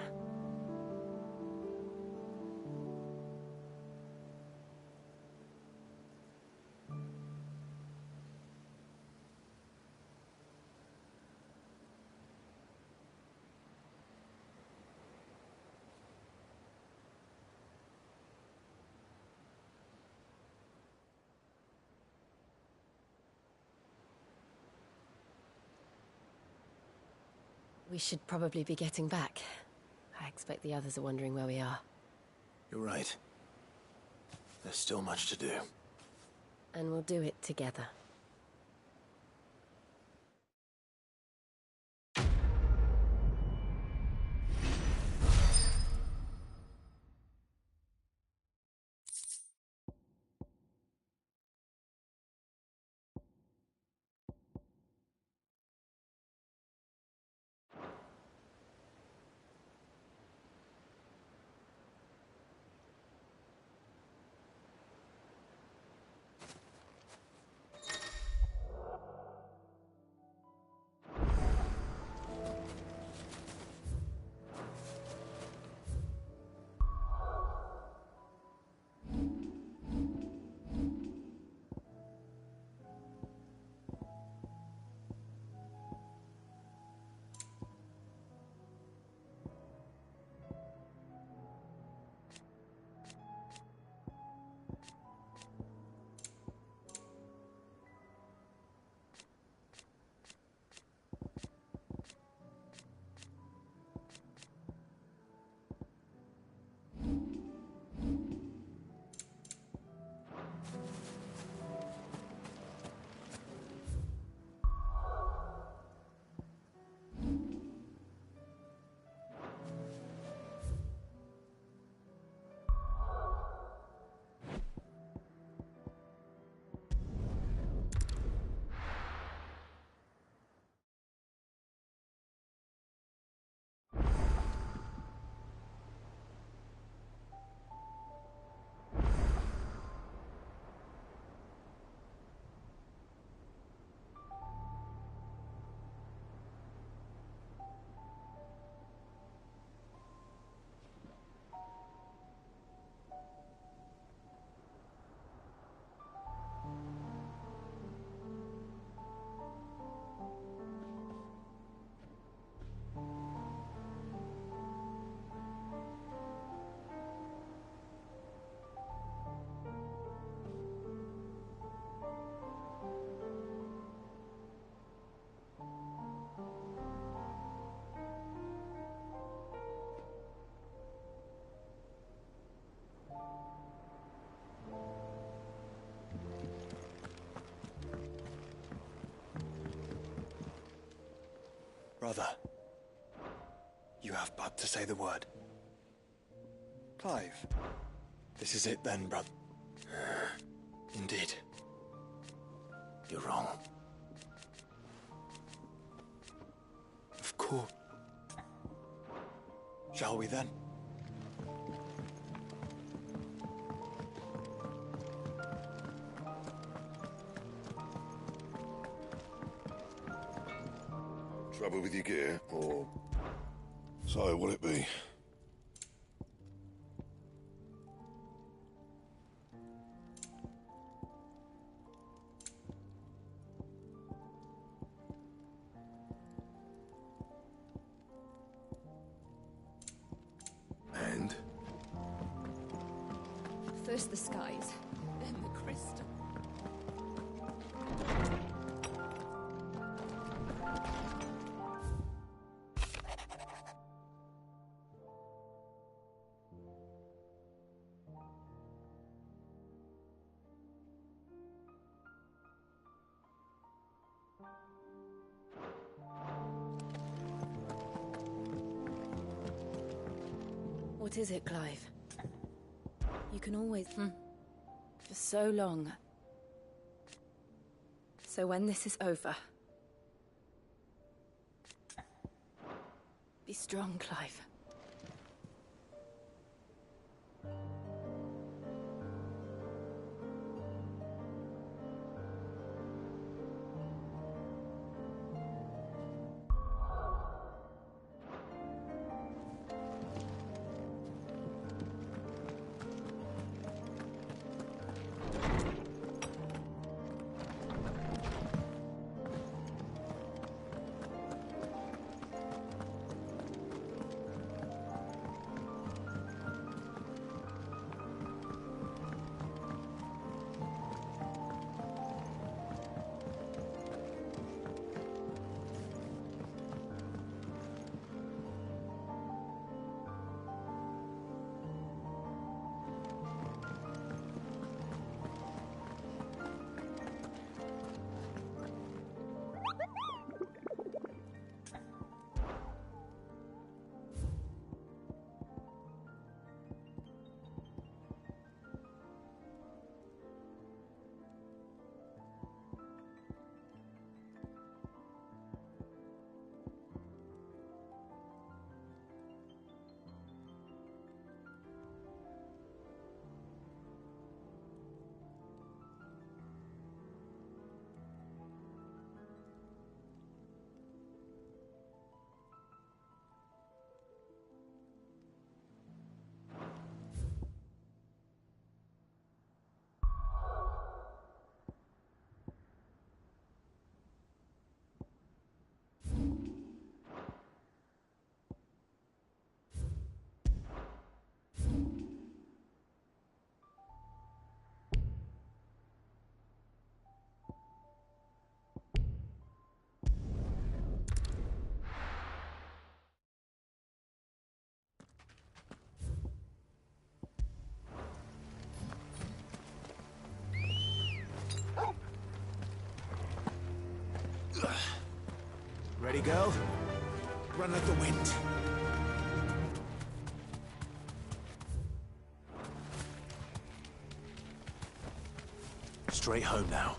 We should probably be getting back. I expect the others are wondering where we are. You're right. There's still much to do. And we'll do it together. Brother, you have but to say the word. Clive, this is it then, brother. Indeed. You're wrong. Of course. Shall we then? Trouble with your gear, or so will it be? And? First the skies, then the crystal. What is it, Clive? You can always... For so long. So when this is over... Be strong, Clive. Ready, girl? Run like the wind. Straight home now.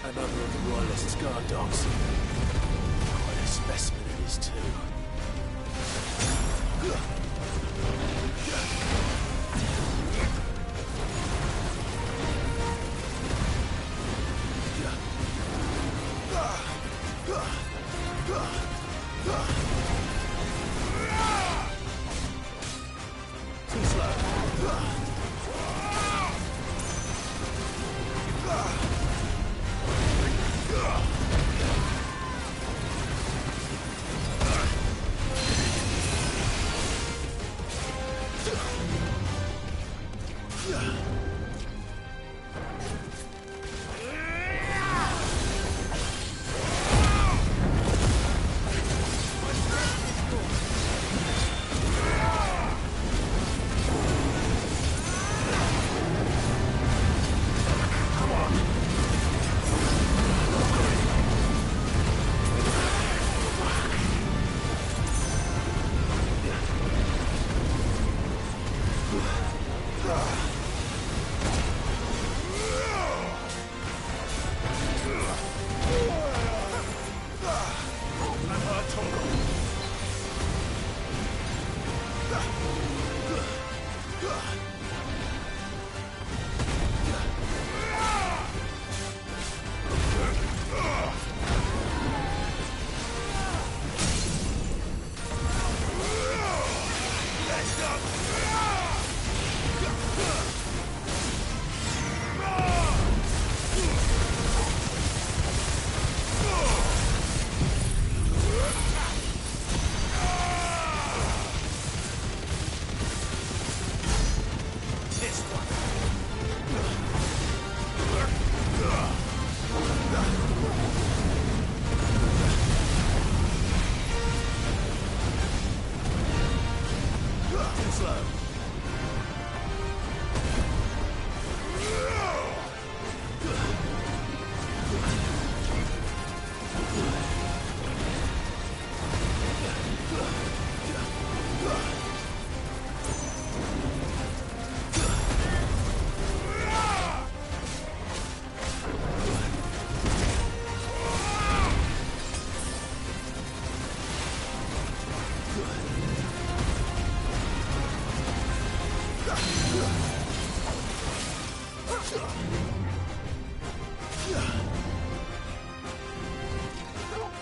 Another of the Royalists' guard dogs. Quite a specimen it is, too. Too slow.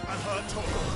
I'm hurt, Tor.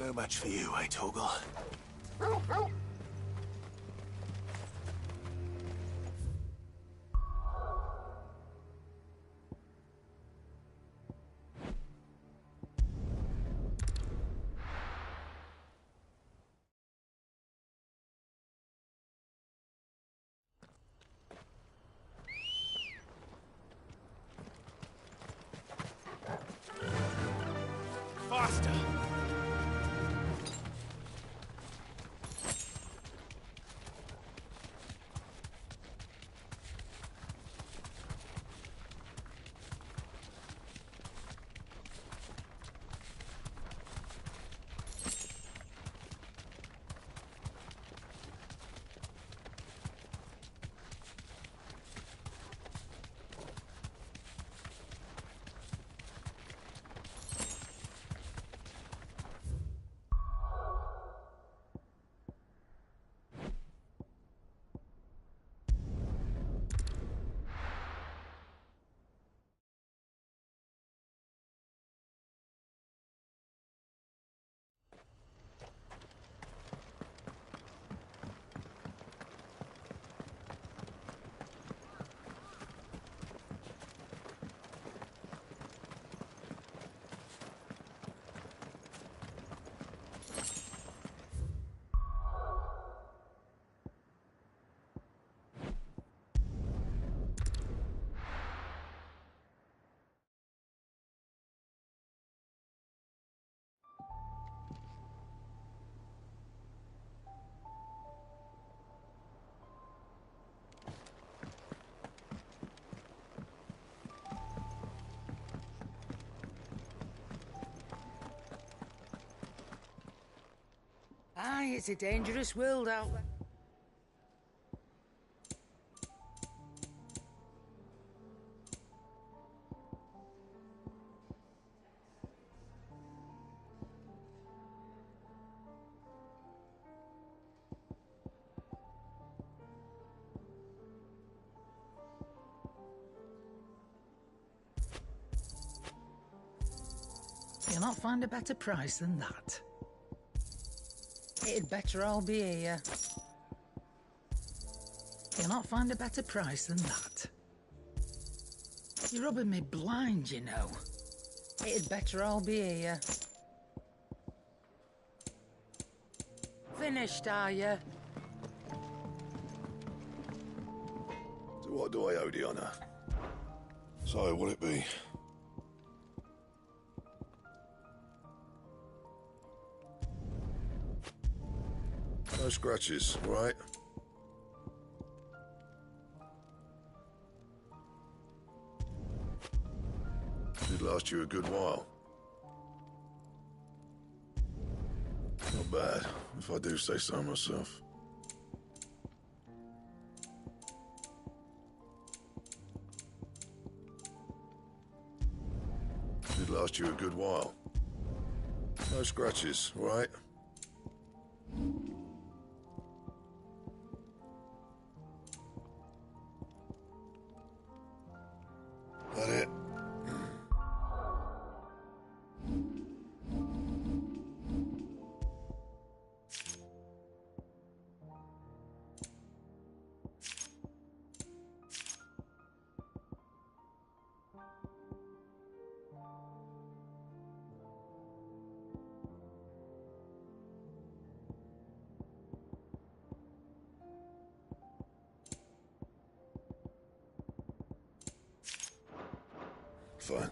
No match for you, eh, Torgal? Faster! Aye, it's a dangerous world out there. You'll not find a better price than that. It'd better all be here. You'll not find a better price than that. You're rubbing me blind, you know. It'd better all be here. Finished, are you? So what do I owe the honour? So, what'll it be? No scratches, right? Should last you a good while. Not bad, if I do say so myself. Should last you a good while. No scratches, right? That it? Fine.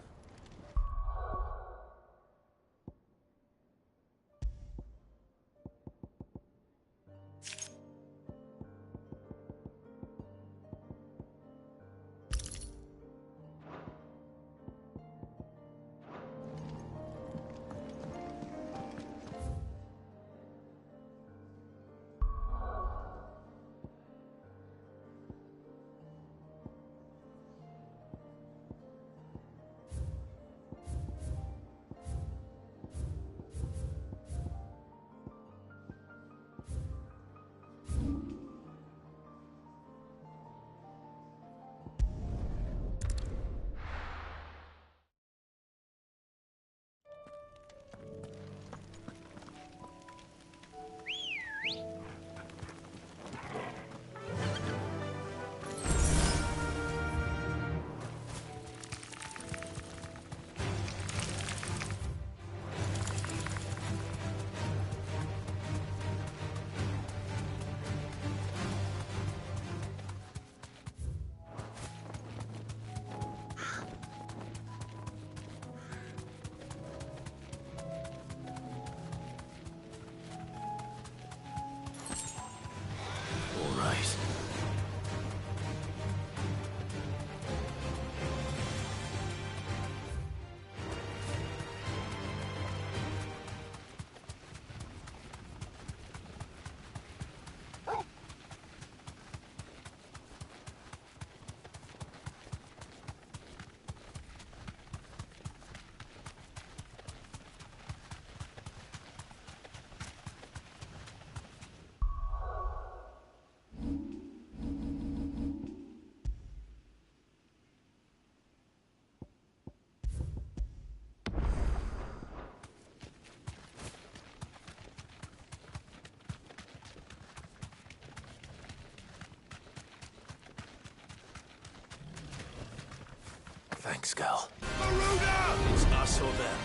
Thanks, Gal. Maruda! It's us or them.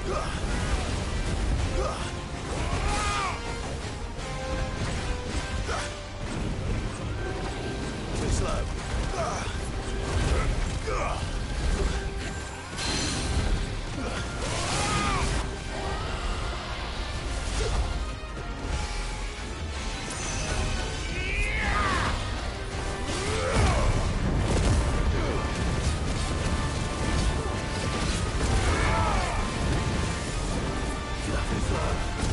Too slow. Nothing slow.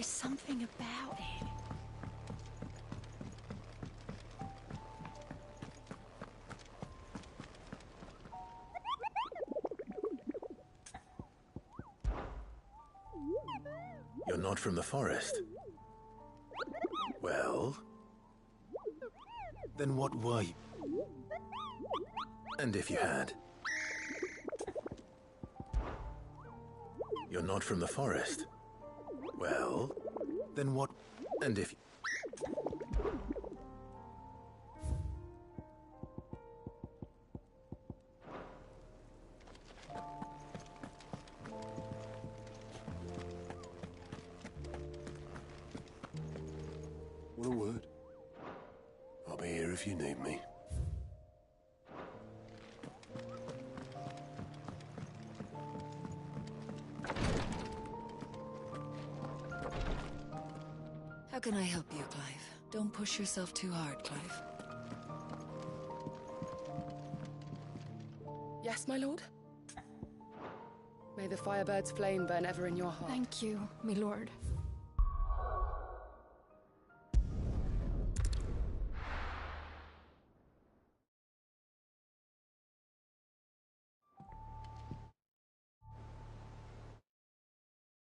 There's something about it. You're not from the forest. Well, then what were you? And if you had? You're not from the forest. Well, then what? And if... What a word. I'll be here if you need me. How can I help you, Clive? Don't push yourself too hard, Clive. Yes, my lord? May the Firebird's flame burn ever in your heart. Thank you, my lord.